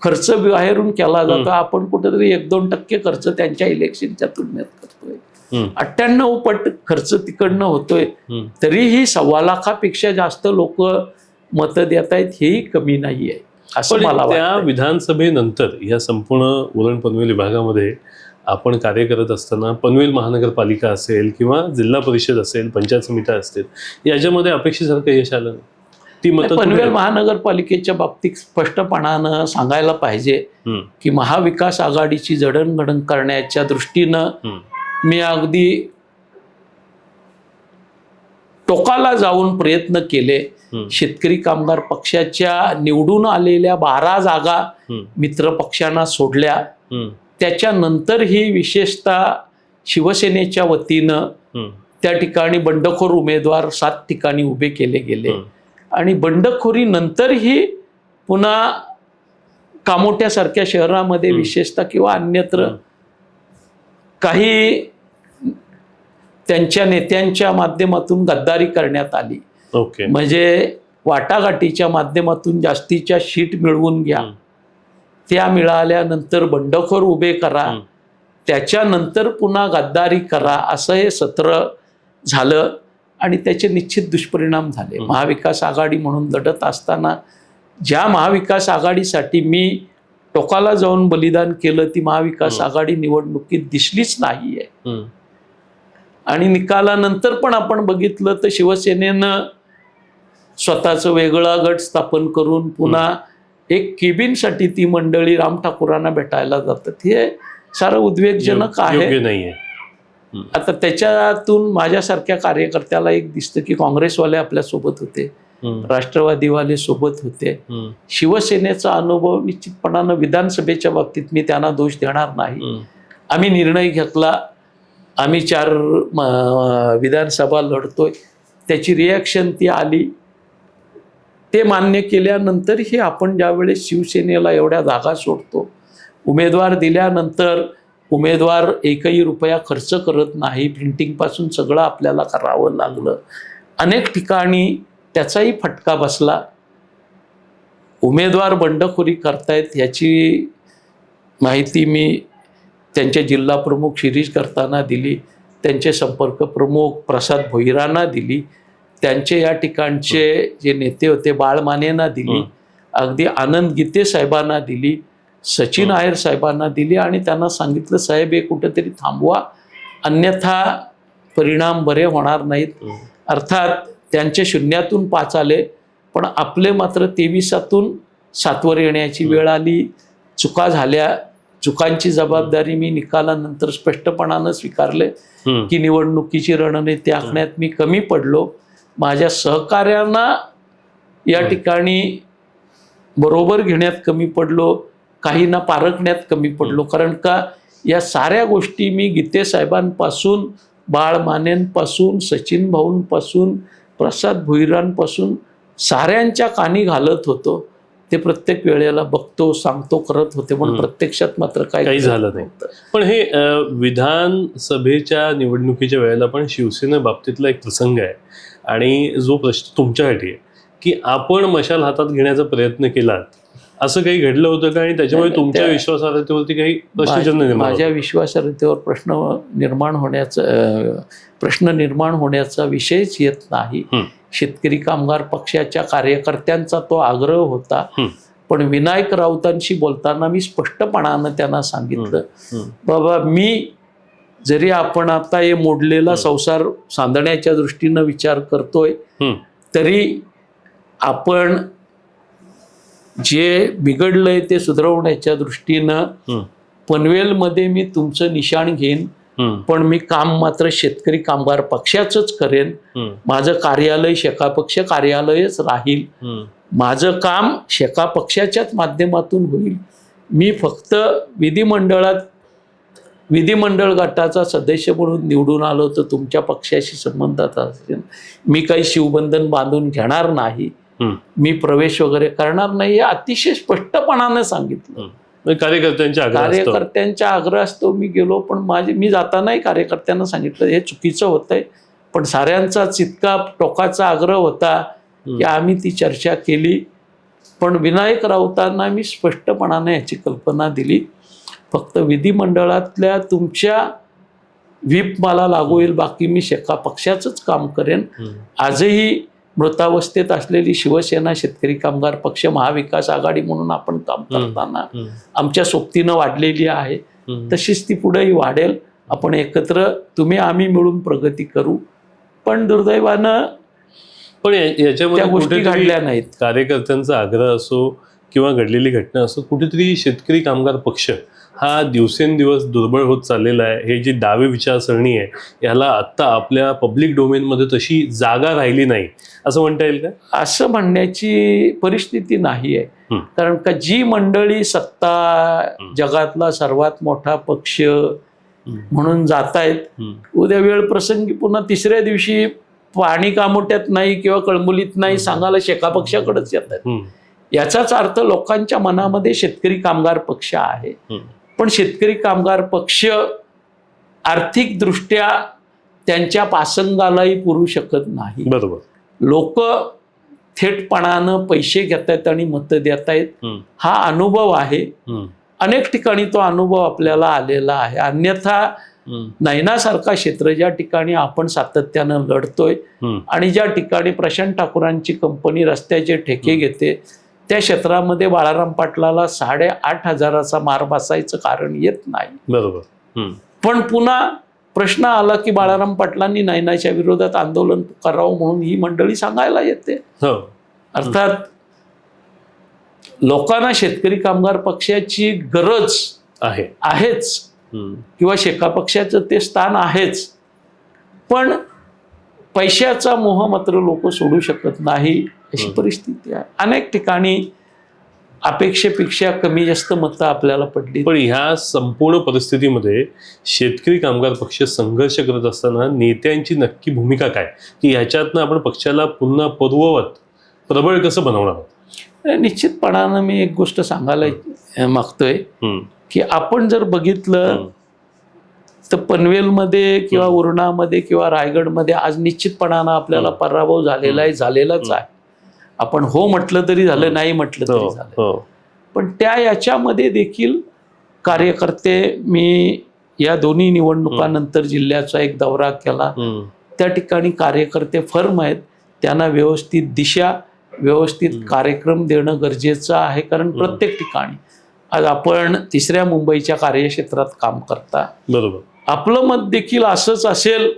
खर्च बाहेरून केला जातो, आपण कुठेतरी 1-2% खर्च त्यांच्या इलेक्शनच्या तुलनेत करतोय. 98 पट खर्च तिकडनं होतोय, तरीही 1.25 लाखापेक्षा जास्त लोक मतं देत आहेत. हेही कमी नाहीये असं मला वाटतं. त्या विधानसभेनंतर या संपूर्ण उरण पनवेल विभागामध्ये आपण कार्य करत असताना पनवेल महानगरपालिका असेल किंवा जिल्हा परिषद असेल, पंचायत समित्या असतील, याच्यामध्ये अपेक्षेसारखं यश आलं नाही? ती मतं पनवेल महानगरपालिकेच्या बाबतीत स्पष्टपणानं सांगायला पाहिजे की महाविकास आघाडीची जडणघडण करण्याच्या दृष्टीनं मी अगदी टोकाला जाऊन प्रयत्न केले. शेतकरी कामगार पक्षाच्या निवडून आलेल्या 12 जागा मित्र पक्षांना सोडल्या. त्याच्यानंतर ही विशेषतः शिवसेनेच्या वतीनं त्या ठिकाणी बंडखोर उमेदवार 7 ठिकाणी उभे केले गेले आणि बंडखोरीनंतरही पुन्हा कामोठ्यासारख्या शहरामध्ये विशेषतः किंवा अन्यत्र काही त्यांच्या नेत्यांच्या माध्यमातून गद्दारी करण्यात आली. म्हणजे वाटाघाटीच्या माध्यमातून जास्तीच्या सीट मिळवून घ्या, त्या मिळाल्यानंतर बंडखोर उभे करा, त्याच्यानंतर पुन्हा गद्दारी करा, असं हे सत्र झालं आणि त्याचे निश्चित दुष्परिणाम झाले. महाविकास आघाडी म्हणून लढत असताना ज्या महाविकास आघाडीसाठी मी टोकाला जाऊन बलिदान केलं ती महाविकास आघाडी निवडणुकीत दिसलीच नाहीये. आणि निकालानंतर पण आपण बघितलं तर शिवसेनेनं स्वतःचं वेगळा गट स्थापन करून पुन्हा एक केबिनसाठी ती मंडळी राम ठाकूरांना भेटायला जातात. हे सारं उद्वेगजनक आहे. आता त्याच्यातून माझ्यासारख्या कार्यकर्त्याला एक दिसतं की काँग्रेसवाले आपल्या सोबत होते, राष्ट्रवादीवाले सोबत होते. शिवसेनेचा अनुभव निश्चितपणानं विधानसभेच्या बाबतीत मी त्यांना दोष देणार नाही. आम्ही निर्णय घेतला, आम्ही 4 विधानसभा लढतोय, त्याची रिॲक्शन ती आली, ते मान्य केल्यानंतरही आपण ज्यावेळेस शिवसेनेला एवढ्या जागा सोडतो, उमेदवार दिल्यानंतर उमेदवार एकही रुपया खर्च करत नाही, प्रिंटिंगपासून सगळं आपल्याला करावं लागलं. अनेक ठिकाणी त्याचाही फटका बसला. उमेदवार बंडखोरी करतायत याची माहिती मी त्यांचे जिल्हा प्रमुख शिरीष करताना दिली, त्यांचे संपर्क प्रमुख प्रसाद भोईरांना दिली, त्यांचे या ठिकाणचे जे नेते होते बाळमानेंना दिली, अगदी आनंद गीते साहेबांना दिली, सचिन आहेर साहेबांना दिली आणि त्यांना सांगितलं साहेब हे कुठेतरी थांबवा, अन्यथा परिणाम बरे होणार नाहीत. अर्थात त्यांचे 0तून 5 आले, पण आपले मात्र 23तून 7वर येण्याची वेळ आली. चुका झाल्या, चुकांची जबाबदारी मी निकालानंतर स्पष्टपणानं स्वीकारले की निवडणुकीची रणनीती आखण्यात मी कमी पडलो. माझ्या सहकार्यांना या ठिकाणी बरोबर घेण्यात कमी पडलो, काहींना पारखण्यात कमी पडलो. कारण का या साऱ्या गोष्टी मी गीते साहेबांपासून, बाळ मानेंपासून, सचिन भाऊंपासून, प्रसाद भुईरांपासून साऱ्यांच्या कानी घालत होतो. ते प्रत्येक वेळेला बघतो, सांगतो, करत होते, पण प्रत्यक्षात मात्र काही झालं नाही. पण हे विधानसभेच्या निवडणुकीच्या वेळेला पण शिवसेने बाबतीतला एक प्रसंग आहे आणि जो प्रश्न तुमच्यासाठी आहे की आपण मशाल हातात घेण्याचा प्रयत्न केलात, असं काही घडलं होतं का? आणि त्याच्यामुळे तुमच्या विश्वासार्हतेवरती काही प्रश्नचिन्ह? माझ्या विश्वासार्हतेवर प्रश्न निर्माण होण्याचा विषयच येत नाही. शेतकरी कामगार पक्षाच्या कार्यकर्त्यांचा तो आग्रह होता, पण विनायक राऊतांशी बोलताना मी स्पष्टपणानं त्यांना सांगितलं बाबा, मी जरी आपण आता हे मोडलेला संसार सांधण्याच्या दृष्टीनं विचार करतोय, तरी आपण जे बिघडलंय ते सुधारवण्याच्या दृष्टीनं पनवेलमध्ये मी तुमचं निशाण घेईन, पण मी काम मात्र शेतकरी कामगार पक्षाचंच करेन. माझं कार्यालय शेका पक्ष कार्यालयच राहील. माझं काम शेका पक्षाच्याच माध्यमातून होईल. मी फक्त विधिमंडळ गटाचा सदस्य म्हणून निवडून आलो तर तुमच्या पक्षाशी संबंधात असेल. मी काही शिवबंधन बांधून घेणार नाही, मी प्रवेश वगैरे करणार नाही, हे अतिशय स्पष्टपणाने सांगितलं. कार्यकर्त्यांच्या आग्रह असतो मी गेलो, पण मी जातानाही कार्यकर्त्यांना सांगितलं हे चुकीचं होतंय, पण साऱ्यांचाच इतका टोकाचा आग्रह होता की आम्ही ती चर्चा केली. पण विनायक राऊतांना मी स्पष्टपणाने याची कल्पना दिली, फक्त विधिमंडळातल्या तुमच्या व्हीप मला लागू होईल, बाकी मी शेका पक्षाचंच काम करेन. आजही मृतावस्थेत असलेली शिवसेना, शेतकरी कामगार पक्ष, महाविकास आघाडी म्हणून आपण काम करताना आमच्या सोबतीनं वाढलेली आहे, तशीच ती पुढेही वाढेल. आपण एकत्र आम्ही मिळून प्रगती करू. पण दुर्दैवानं पण याच्यामध्ये त्या गोष्टी कुठेतरी घडल्या नाहीत. कार्यकर्त्यांचा आग्रह असो किंवा घडलेली घटना असो, कुठेतरी शेतकरी कामगार पक्ष हा दिवसेंदिवस दुर्बळ होत चाललेला आहे. हे जी डावी विचारसरणी आहे याला आत्ता आपल्या पब्लिक डोमेनमध्ये तशी जागा राहिली नाही असं म्हणता येईल का? असं म्हणण्याची परिस्थिती नाही आहे. कारण का जी मंडळी सत्ता जगातला सर्वात मोठा पक्ष म्हणून जात आहेत, उद्या वेळ प्रसंगी पुन्हा तिसऱ्या दिवशी पाणी कामोट्यात नाही किंवा कळमुलीत नाही सांगायला शेका पक्षाकडेच येतात. याचाच अर्थ लोकांच्या मनामध्ये शेतकरी कामगार पक्ष आहे. पण शेतकरी कामगार पक्ष आर्थिकदृष्ट्या त्यांच्या पासंगालाही पुरू शकत नाही. बरोबर. लोक थेटपणानं पैसे घेत आहेत आणि मतं देत आहेत. हा अनुभव आहे. अनेक ठिकाणी तो अनुभव आपल्याला आलेला आहे. अन्यथा नैनासारखा क्षेत्र ज्या ठिकाणी आपण सातत्यानं लढतोय आणि ज्या ठिकाणी प्रशांत ठाकूरांची कंपनी रस्त्याचे ठेके घेते त्या क्षेत्रामध्ये बाळाराम पाटलाला 8,500चा मार बसायचं कारण येत नाही. बरोबर. पण पुन्हा प्रश्न आला की बाळाराम पाटलांनी नैनाच्या विरोधात आंदोलन करावं म्हणून ही मंडळी सांगायला येते. अर्थात लोकांना शेतकरी कामगार पक्षाची गरज आहेच किंवा शेका पक्षाचं ते स्थान आहेच. पण पैशाचा मोह मात्र लोक सोडू शकत नाही अशी परिस्थिती आहे. अनेक ठिकाणी अपेक्षेपेक्षा कमी जास्त मतं आपल्याला पडली. पण ह्या संपूर्ण परिस्थितीमध्ये शेतकरी कामगार पक्ष संघर्ष करत असताना नेत्यांची नक्की भूमिका काय, की ह्याच्यातनं आपण पक्षाला पुन्हा पूर्ववत प्रबळ कसं बनवणार आहोत? निश्चितपणानं मी एक गोष्ट सांगायला मागतोय की आपण जर बघितलं तर पनवेलमध्ये किंवा उरणामध्ये किंवा रायगडमध्ये आज निश्चितपणानं आपल्याला पराभव झालेलाच आहे. आपण हो म्हटलं तरी झालं, नाही म्हटलं तरी झालं. पण याच्यामध्ये देखील कार्यकर्ते, मी या दोन्ही निवडणुकानंतर जिल्ह्याचा एक दौरा केला, त्या ठिकाणी कार्यकर्ते फर्म आहेत. त्यांना व्यवस्थित दिशा, व्यवस्थित कार्यक्रम देणं गरजेचं आहे. कारण प्रत्येक ठिकाणी आज आपण तिसऱ्या मुंबईच्या कार्यक्षेत्रात काम करता. बरोबर. आपलं मत देखील असंच असेल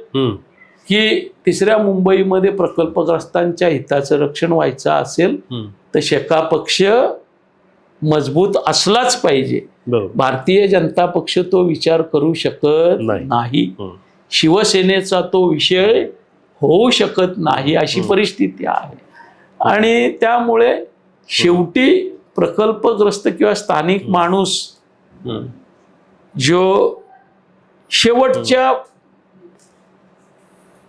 की तिसऱ्या मुंबईमध्ये प्रकल्पग्रस्तांच्या हिताचं रक्षण व्हायचं असेल तर शेका पक्ष मजबूत असलाच पाहिजे. भारतीय जनता पक्ष तो विचार करू शकत नाही. शिवसेनेचा तो विषय होऊ शकत नाही अशी परिस्थिती आहे. आणि त्यामुळे शेवटी प्रकल्पग्रस्त किंवा स्थानिक माणूस जो शेवटच्या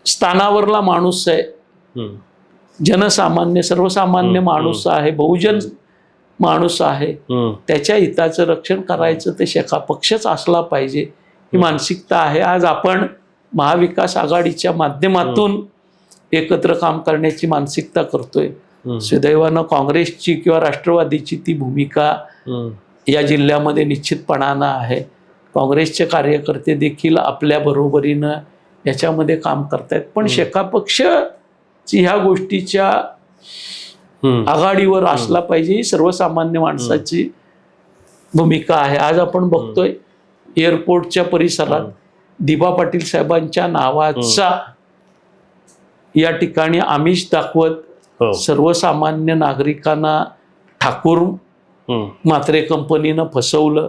स्थानावरला माणूस आहे, जनसामान्य सर्वसामान्य माणूस आहे, बहुजन माणूस आहे, त्याच्या हिताचं रक्षण करायचं ते शेका पक्षच असला पाहिजे ही मानसिकता आहे. आज आपण महाविकास आघाडीच्या माध्यमातून एकत्र काम करण्याची मानसिकता करतोय. सुदैवानं काँग्रेसची किंवा राष्ट्रवादीची ती भूमिका या जिल्ह्यामध्ये निश्चितपणानं आहे. काँग्रेसचे कार्यकर्ते देखील आपल्या बरोबरीनं याच्यामध्ये काम करतायत. पण शेका पक्ष ह्या गोष्टीच्या आघाडीवर असला पाहिजे ही सर्वसामान्य माणसाची भूमिका आहे. आज आपण बघतोय एअरपोर्टच्या परिसरात दिबा पाटील साहेबांच्या नावाचा या ठिकाणी आमिष दाखवत सर्वसामान्य नागरिकांना ठाकूर म्हात्रे कंपनीनं फसवलं.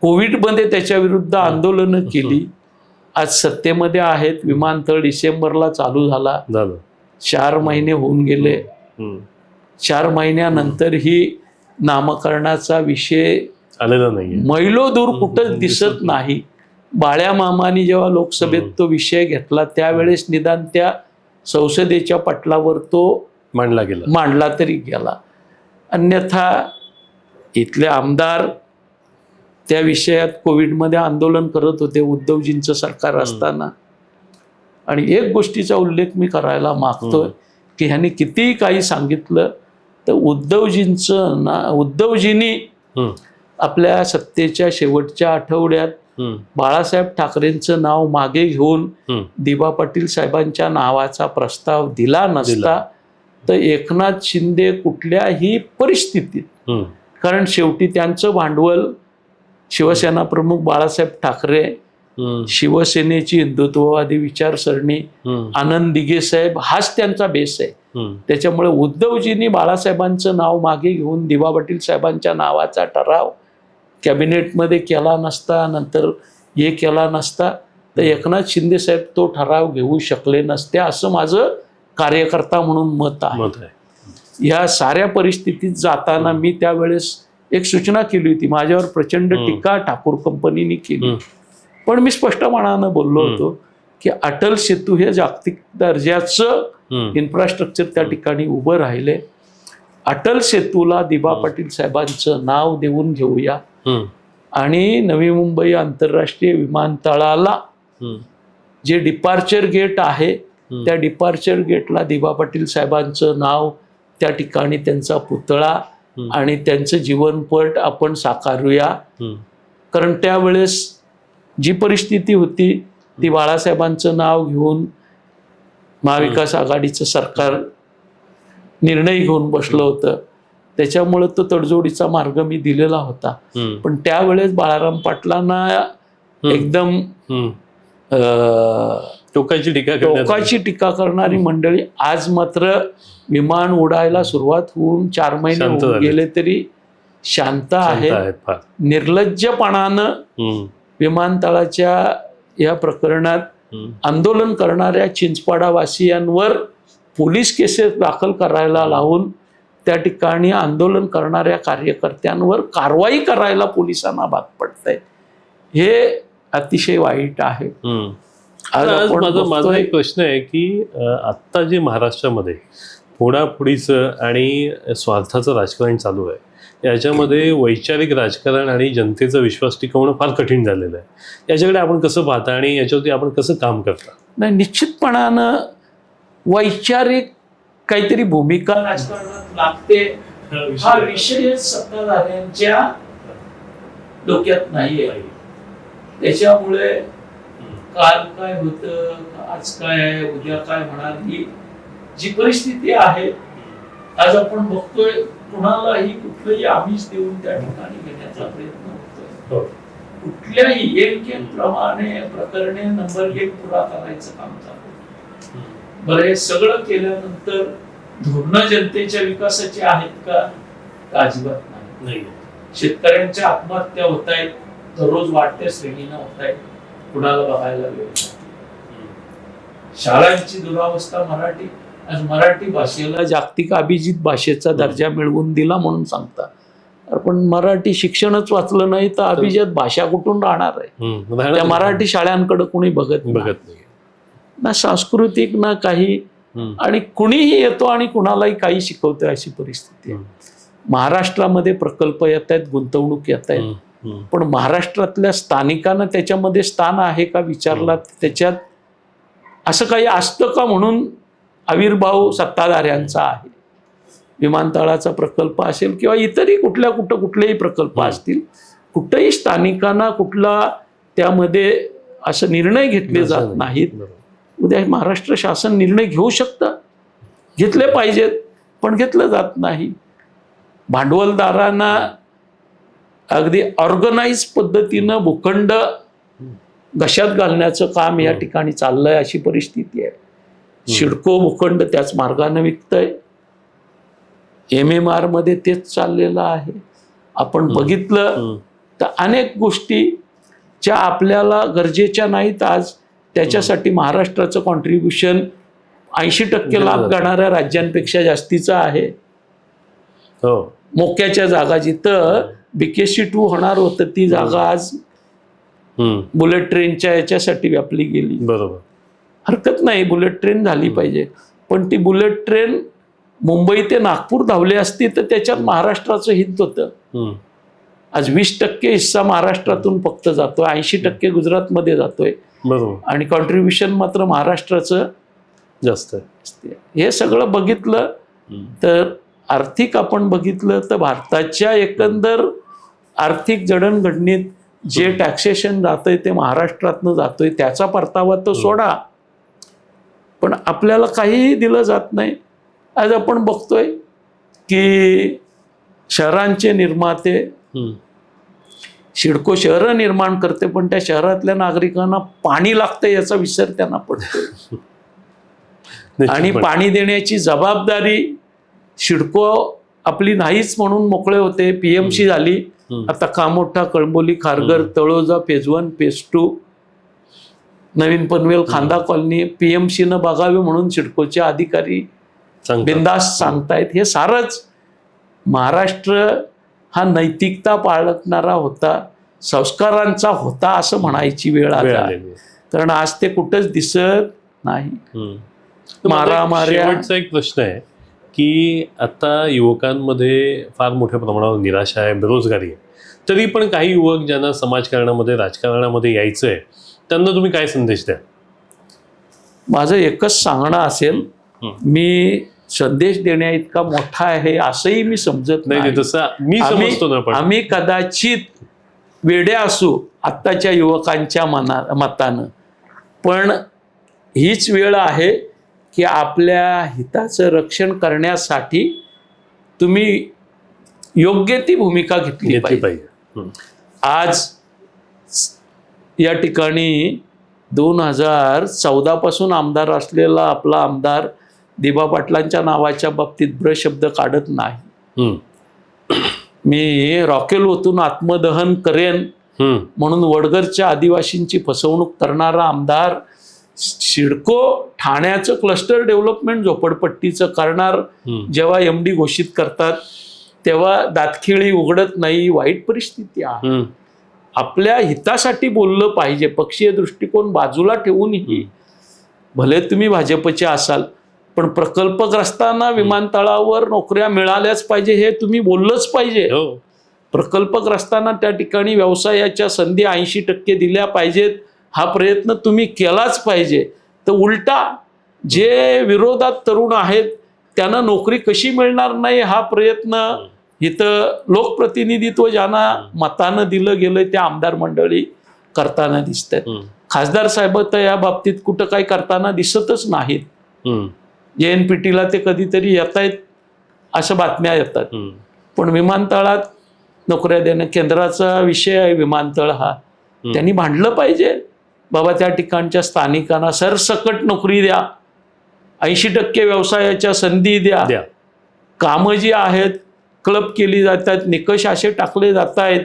कोविडमध्ये त्याच्या विरुद्ध आंदोलनं केली. आज सत्तेमध्ये आहेत. विमानतळ डिसेंबरला चालू झाला, 4 महिने होऊन गेले. 4 महिन्यानंतर ही नामकरणाचा विषय आलेला नाही, मैलोदूर कुठंच दिसत नाही. बाळ्या मामानी जेव्हा लोकसभेत तो विषय घेतला त्यावेळेस निदान त्या संसदेच्या पटलावर तो मांडला तरी गेला. अन्यथा इथले आमदार त्या विषयात कोविडमध्ये आंदोलन करत होते उद्धवजींचं सरकार असताना. आणि एक गोष्टीचा उल्लेख मी करायला मागतोय की ह्यांनी कितीही काही सांगितलं तर उद्धवजींनी आपल्या सत्तेच्या शेवटच्या आठवड्यात बाळासाहेब ठाकरेंचं नाव मागे घेऊन दिबा पाटील साहेबांच्या नावाचा प्रस्ताव दिला नसता तर एकनाथ शिंदे कुठल्याही परिस्थितीत, कारण शेवटी त्यांचं भांडवल शिवसेना प्रमुख बाळासाहेब ठाकरे शिवसेनेची हिंदुत्ववादी विचारसरणी, आनंद दिघे साहेब हाच त्यांचा बेस आहे. त्याच्यामुळे उद्धवजींनी बाळासाहेबांचं नाव मागे घेऊन दिवा पाटील साहेबांच्या नावाचा ठराव कॅबिनेटमध्ये केला नसता, नंतर हे केला नसता, तर एकनाथ शिंदे साहेब तो ठराव घेऊ शकले नसते, असं माझं कार्यकर्ता म्हणून मत आहे. या साऱ्या परिस्थितीत जाताना मी त्यावेळेस एक सूचना केली होती. माझ्यावर प्रचंड टीका ठाकूर कंपनीने केली, पण मी स्पष्टपणानं बोललो होतो की अटल सेतू हे जागतिक दर्जाचं इन्फ्रास्ट्रक्चर त्या ठिकाणी उभं राहिले. अटल सेतूला दिबा पाटील साहेबांचं नाव देऊन घेऊया आणि नवी मुंबई आंतरराष्ट्रीय विमानतळाला जे डिपार्चर गेट आहे त्या डिपार्चर गेटला दिबा पाटील साहेबांचं नाव, त्या ठिकाणी त्यांचा पुतळा आणि त्यांचं जीवनपट आपण साकारूया. कारण त्यावेळेस जी परिस्थिती होती ती बाळासाहेबांचं नाव घेऊन महाविकास आघाडीचं सरकार निर्णय घेऊन बसलं होतं. त्याच्यामुळे तो तडजोडीचा मार्ग मी दिलेला होता. पण त्यावेळेस बाळाराम पाटलांना एकदम टोकाची टीका करणारी मंडळी आज मात्र विमान उडायला सुरुवात होऊन 4 महिने होऊन गेले तरी शांत आहेत. निर्लज्जपणानं विमानतळाच्या या प्रकरणात आंदोलन करणाऱ्या चिंचपाडावासियांवर पोलीस केसेस दाखल करायला लावून त्या ठिकाणी आंदोलन करणाऱ्या कार्यकर्त्यांवर कारवाई करायला पोलिसांना भाग पडतंय. हे अतिशय वाईट आहे. माझा एक प्रश्न आहे की आत्ता जे महाराष्ट्रामध्ये फोडाफोडीचं आणि स्वार्थाचं राजकारण चालू आहे, याच्यामध्ये वैचारिक राजकारण आणि जनतेचा विश्वास टिकवणं फार कठीण झालेलं आहे. याच्याकडे आपण कसं पाहता आणि याच्यावरती आपण कसं काम करता? नाही, निश्चितपणानं वैचारिक काहीतरी भूमिका राजकारणात लागते हा विषय सत्ताधाऱ्यांच्या डोक्यात नाहीये. त्याच्यामुळे काल काय होतं, आज काय आहे, उद्या काय होणार, ही जी परिस्थिती आहे आज आपण बघतोय, कुणालाही कुठलंही आमिष देऊन त्या ठिकाणी घेण्याचा प्रयत्न होतोय. कुठल्याही एक प्रकरणे नंबर 1 पुरा करायचं काम चालू. बरं, हे सगळं केल्यानंतर धोरणं जनतेच्या विकासाची आहेत का? अजिबात नाही. शेतकऱ्यांच्या आत्महत्या होत आहेत, दररोज वाढत्या श्रेणीनं होत आहेत, कुणाला बघायला वेळ. शाळांची दुरावस्था, मराठी भाषेला जागतिक अभिजित भाषेचा दर्जा मिळवून दिला म्हणून सांगता, पण मराठी शिक्षणच वाचलं नाही तर अभिजात भाषा कुठून राहणार आहे? त्या मराठी शाळांकडे कोणी बघत नाही ना, सांस्कृतिक ना काही, आणि कुणीही येतो आणि कुणालाही काही शिकवतोय अशी परिस्थिती आहे. महाराष्ट्रामध्ये प्रकल्प येत आहेत, गुंतवणूक येत आहेत, पण महाराष्ट्रातल्या स्थानिकांना त्याच्यामध्ये स्थान आहे का विचारला, त्याच्यात असं काही असतं का म्हणून आविर्भाव सत्ताधाऱ्यांचा आहे. विमानतळाचा प्रकल्प असेल किंवा इतरही कुठलेही प्रकल्प असतील, कुठेही स्थानिकांना कुठला त्यामध्ये असं निर्णय घेतले जात नाहीत. उद्या महाराष्ट्र शासन निर्णय घेऊ शकतं, घेतले पाहिजेत, पण घेतलं जात नाही. भांडवलदारांना अगदी ऑर्गनाइज पद्धतीनं भूखंड घशात घालण्याचं काम या ठिकाणी चाललंय अशी परिस्थिती आहे. सिडको भूखंड त्याच मार्गाने विकतंय, MMR मध्ये तेच चाललेलं आहे. आपण बघितलं तर अनेक गोष्टी ज्या आपल्याला गरजेच्या नाहीत आज, त्याच्यासाठी महाराष्ट्राचं कॉन्ट्रीब्युशन 80% लाभ घेणाऱ्या राज्यांपेक्षा जास्तीचं आहे. मोक्याच्या जागा जिथं BKC 2 होणार होतं ती जागा आज बुलेट ट्रेनच्या याच्यासाठी व्यापली गेली. बरोबर, हरकत नाही, बुलेट ट्रेन झाली पाहिजे, पण ती बुलेट ट्रेन मुंबई ते नागपूर धावली असती तर त्याच्यात महाराष्ट्राचं हित होतं. आज 20% हिस्सा महाराष्ट्रातून फक्त जातोय, 80% गुजरातमध्ये जातोय. बरोबर, आणि कॉन्ट्रीब्युशन मात्र महाराष्ट्राचं जास्त आहे. हे सगळं बघितलं तर आर्थिक आपण बघितलं तर भारताच्या एकंदर आर्थिक जडणघडणीत जे टॅक्सेशन जातंय ते महाराष्ट्रातनं जातोय, त्याचा परतावा तो सोडा, पण आपल्याला काहीही दिलं जात नाही. आज आपण बघतोय की शहरांचे निर्माते सिडको शहरं निर्माण करते, पण त्या शहरातल्या नागरिकांना पाणी लागतं याचा विसर त्यांना पडतो. आणि पाणी देण्याची जबाबदारी सिडको आपली नाहीच म्हणून मोकळे होते. पीएमसी झाली, आता कामोठा, कळंबोली, खारघर, तळोजा, फेज 1, फेज 2, नवीन पनवेल, खांदा कॉलनी पीएमसी न बघावे म्हणून सिडकोचे अधिकारी बिंदास सांगतायत. हे सारंच महाराष्ट्र हा नैतिकता बाळगणारा होता, संस्कारांचा होता असं म्हणायची वेळ आली. कारण आज ते कुठंच दिसत नाही. मारामाऱ्या. शेवटचा एक प्रश्न आहे की आता युवकांमध्ये फार मोठ्या प्रमाणावर निराशा आहे, बेरोजगारी आहे. तरी पण काही युवक ज्यांना समाजकारणामध्ये, राजकारणामध्ये यायचं आहे, त्यांना तुम्ही काय संदेश द्या? माझं एकच सांगणं असेल, मी संदेश देण्या इतका मोठा आहे असंही मी समजत नाही. तसं मी समजतो ना, पण आम्ही कदाचित वेडे असू आत्ताच्या युवकांच्या मतानं, पण हीच वेळ आहे की आपल्या हिताचं रक्षण करण्यासाठी तुम्ही योग्य ती भूमिका घेतली पाहिजे. आज या ठिकाणी 2014 पासून आमदार असलेला आपला आमदार दिबा पाटलांच्या नावाच्या बाबतीत ब्रशब्द काढत नाही. मी रॉकेल ओतून आत्मदहन करेन म्हणून वडगरच्या आदिवासींची फसवणूक करणारा आमदार सिडको ठाण्याचं क्लस्टर डेव्हलपमेंट झोपडपट्टीचं करणार जेव्हा MD घोषित करतात तेव्हा दातखिळी उघडत नाही. वाईट परिस्थिती आहे. आपल्या हितासाठी बोललं पाहिजे. पक्षीय दृष्टिकोन बाजूला ठेवूनही, भले तुम्ही भाजपचे असाल, पण प्रकल्पग्रस्तांना विमानतळावर नोकऱ्या मिळाल्याच पाहिजे हे तुम्ही बोललंच पाहिजे. प्रकल्पग्रस्तांना त्या ठिकाणी व्यवसायाच्या संधी 80% दिल्या पाहिजेत, हा प्रयत्न तुम्ही केलाच पाहिजे. तर उलटा जे विरोधात तरुण आहेत त्यांना नोकरी कशी मिळणार नाही हा प्रयत्न इथं लोकप्रतिनिधित्व ज्यांना मतानं दिलं गेलं त्या आमदार मंडळी करताना दिसतात. खासदार साहेब तर या बाबतीत कुठं काही करताना दिसतच नाहीत. JNPTला ते कधीतरी येत आहेत अशा बातम्या येतात, पण विमानतळात नोकऱ्या देणं केंद्राचा विषय आहे. विमानतळ हा त्यांनी भांडलं पाहिजे. बाबा त्या ठिकाणच्या स्थानिकांना सरसकट नोकरी द्या, 80% व्यवसायाच्या संधी द्या, कामं जी आहेत क्लब केली जातात, निकष असे टाकले जात आहेत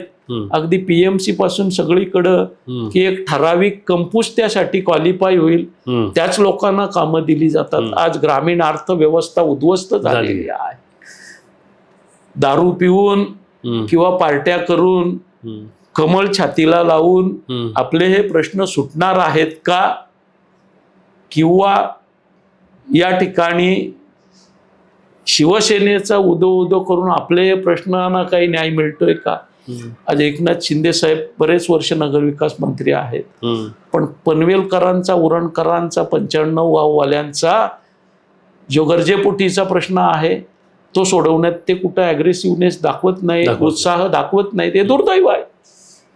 अगदी PMC पासून सगळीकडं की एक ठराविक कंपूस त्यासाठी क्वालिफाय होईल, त्याच लोकांना कामं दिली जातात. आज ग्रामीण अर्थव्यवस्था उद्ध्वस्त झालेली आहे. दारू पिऊन किंवा पार्ट्या करून, कमळ छातीला लावून आपले हे प्रश्न सुटणार आहेत का? किंवा या ठिकाणी शिवसेनेचा उदो करून आपले हे प्रश्नांना काही न्याय मिळतोय का? आज एकनाथ शिंदे साहेब बरेच वर्ष नगरविकास मंत्री आहेत, पण पनवेलकरांचा, उरणकरांचा, 95 गाववाल्यांचा जो गरजेपोटीचा प्रश्न आहे तो सोडवण्यात ते कुठं ॲग्रेसिव्हनेस दाखवत नाही, उत्साह दाखवत नाही. ते दुर्दैव आहे.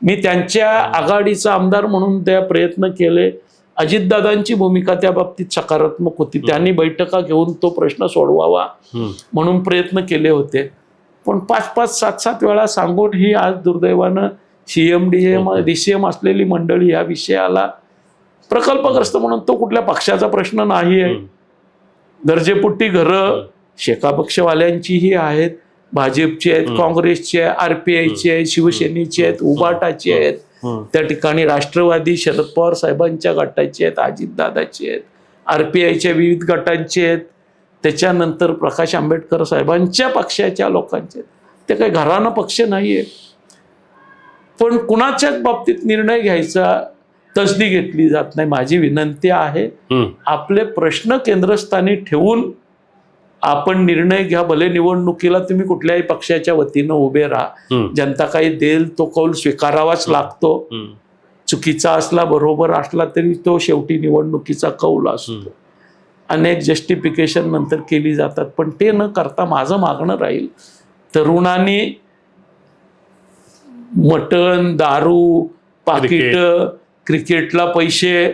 मी त्यांच्या आघाडीचा आमदार म्हणून त्या प्रयत्न केले. अजितदादांची भूमिका त्या बाबतीत सकारात्मक होती. त्यांनी बैठका घेऊन तो प्रश्न सोडवावा म्हणून प्रयत्न केले होते, पण 5-5, 7-7 वेळा सांगून ही आज दुर्दैवानं DCM असलेली मंडळी या विषयाला प्रकल्पग्रस्त म्हणून, तो कुठल्या पक्षाचा प्रश्न नाही आहे. गरजेपोटी घरं शेका पक्षवाल्यांचीही आहेत, भाजपची आहेत, काँग्रेसची आहे, RPIची आहेत, शिवसेनेची आहेत, उबाटाची आहेत, त्या ठिकाणी राष्ट्रवादी शरद पवार साहेबांच्या गटाची आहेत, अजितदादाची आहेत, RPIच्या विविध गटांची आहेत, त्याच्यानंतर प्रकाश आंबेडकर साहेबांच्या पक्षाच्या लोकांचे. ते काही घराणं पक्ष नाहीये, पण कुणाच्याच बाबतीत निर्णय घ्यायचा तसदी घेतली जात नाही. माझी विनंती आहे, आपले प्रश्न केंद्रस्थानी ठेवून आपण निर्णय घ्या. भले निवडणुकीला तुम्ही कुठल्याही पक्षाच्या वतीनं उभे राहा, जनता काही देईल तो कौल स्वीकारावाच लागतो. चुकीचा असला, बरोबर असला तरी तो शेवटी निवडणुकीचा कौल असतो. अनेक जस्टिफिकेशन नंतर केली जातात, पण ते न करता माझं मागणं राहील, तरुणांनी मटण, दारू, पाकिट, क्रिकेटला पैसे,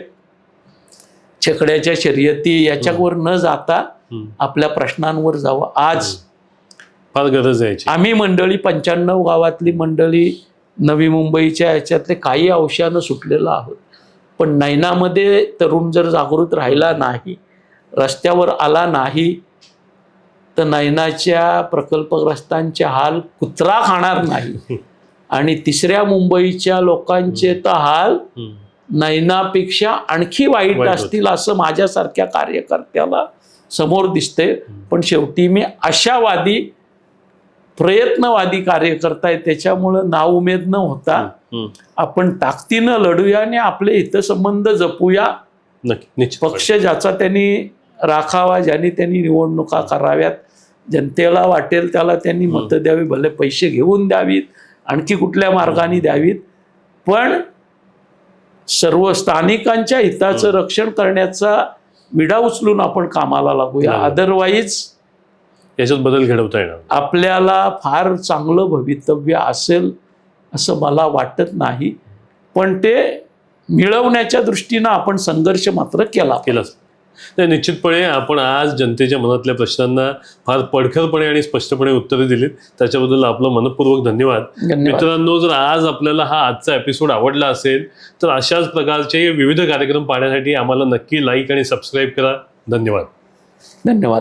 छकड्याच्या शर्यती याच्यावर न जाता आपल्या प्रश्नांवर जावं. आज फार गरज आहे. आम्ही मंडळी 95 गावातली मंडळी नवी मुंबईच्या याच्यातले काही अंशानं सुटलेलो आहोत. पण नैनामध्ये तरुण जर जागृत राहिला नाही, रस्त्यावर आला नाही, तर नैनाच्या प्रकल्पग्रस्तांचे हाल कुत्रा खाणार नाही. आणि तिसऱ्या मुंबईच्या लोकांचे तर हाल नैनापेक्षा आणखी वाईट असतील असं माझ्यासारख्या कार्यकर्त्याला समोर दिसते. पण शेवटी मी आशावादी, प्रयत्नवादी कार्यकर्ता आहे. त्याच्यामुळं नाउमेद न होता आपण ताकदीनं लढूया आणि आपले हितसंबंध जपूया. पक्ष ज्याचा त्यांनी राखावा, ज्यांनी त्यांनी निवडणुका कराव्यात, जनतेला वाटेल त्याला त्यांनी मतं द्यावी, भले पैसे घेऊन द्यावीत, आणखी कुठल्या मार्गाने द्यावीत, पण सर्व स्थानिकांच्या हिताचं रक्षण करण्याचा विडा उचलून आपण कामाला लागूया. अदरवाईज याच्यात बदल घडवता येणार आपल्याला फार चांगलं भवितव्य असेल असं मला वाटत नाही. पण ते मिळवण्याच्या दृष्टीनं आपण संघर्ष मात्र केलाच. नाही, निश्चितपणे आपण आज जनतेच्या मनातल्या प्रश्नांना फार पडखरपणे आणि स्पष्टपणे उत्तरे दिलीत. त्याच्याबद्दल आपलं मनपूर्वक धन्यवाद. मित्रांनो, जर आज आपल्याला हा आजचा एपिसोड आवडला असेल तर अशाच प्रकारचे विविध कार्यक्रम पाहण्यासाठी आम्हाला नक्की लाईक आणि सबस्क्राईब करा. धन्यवाद.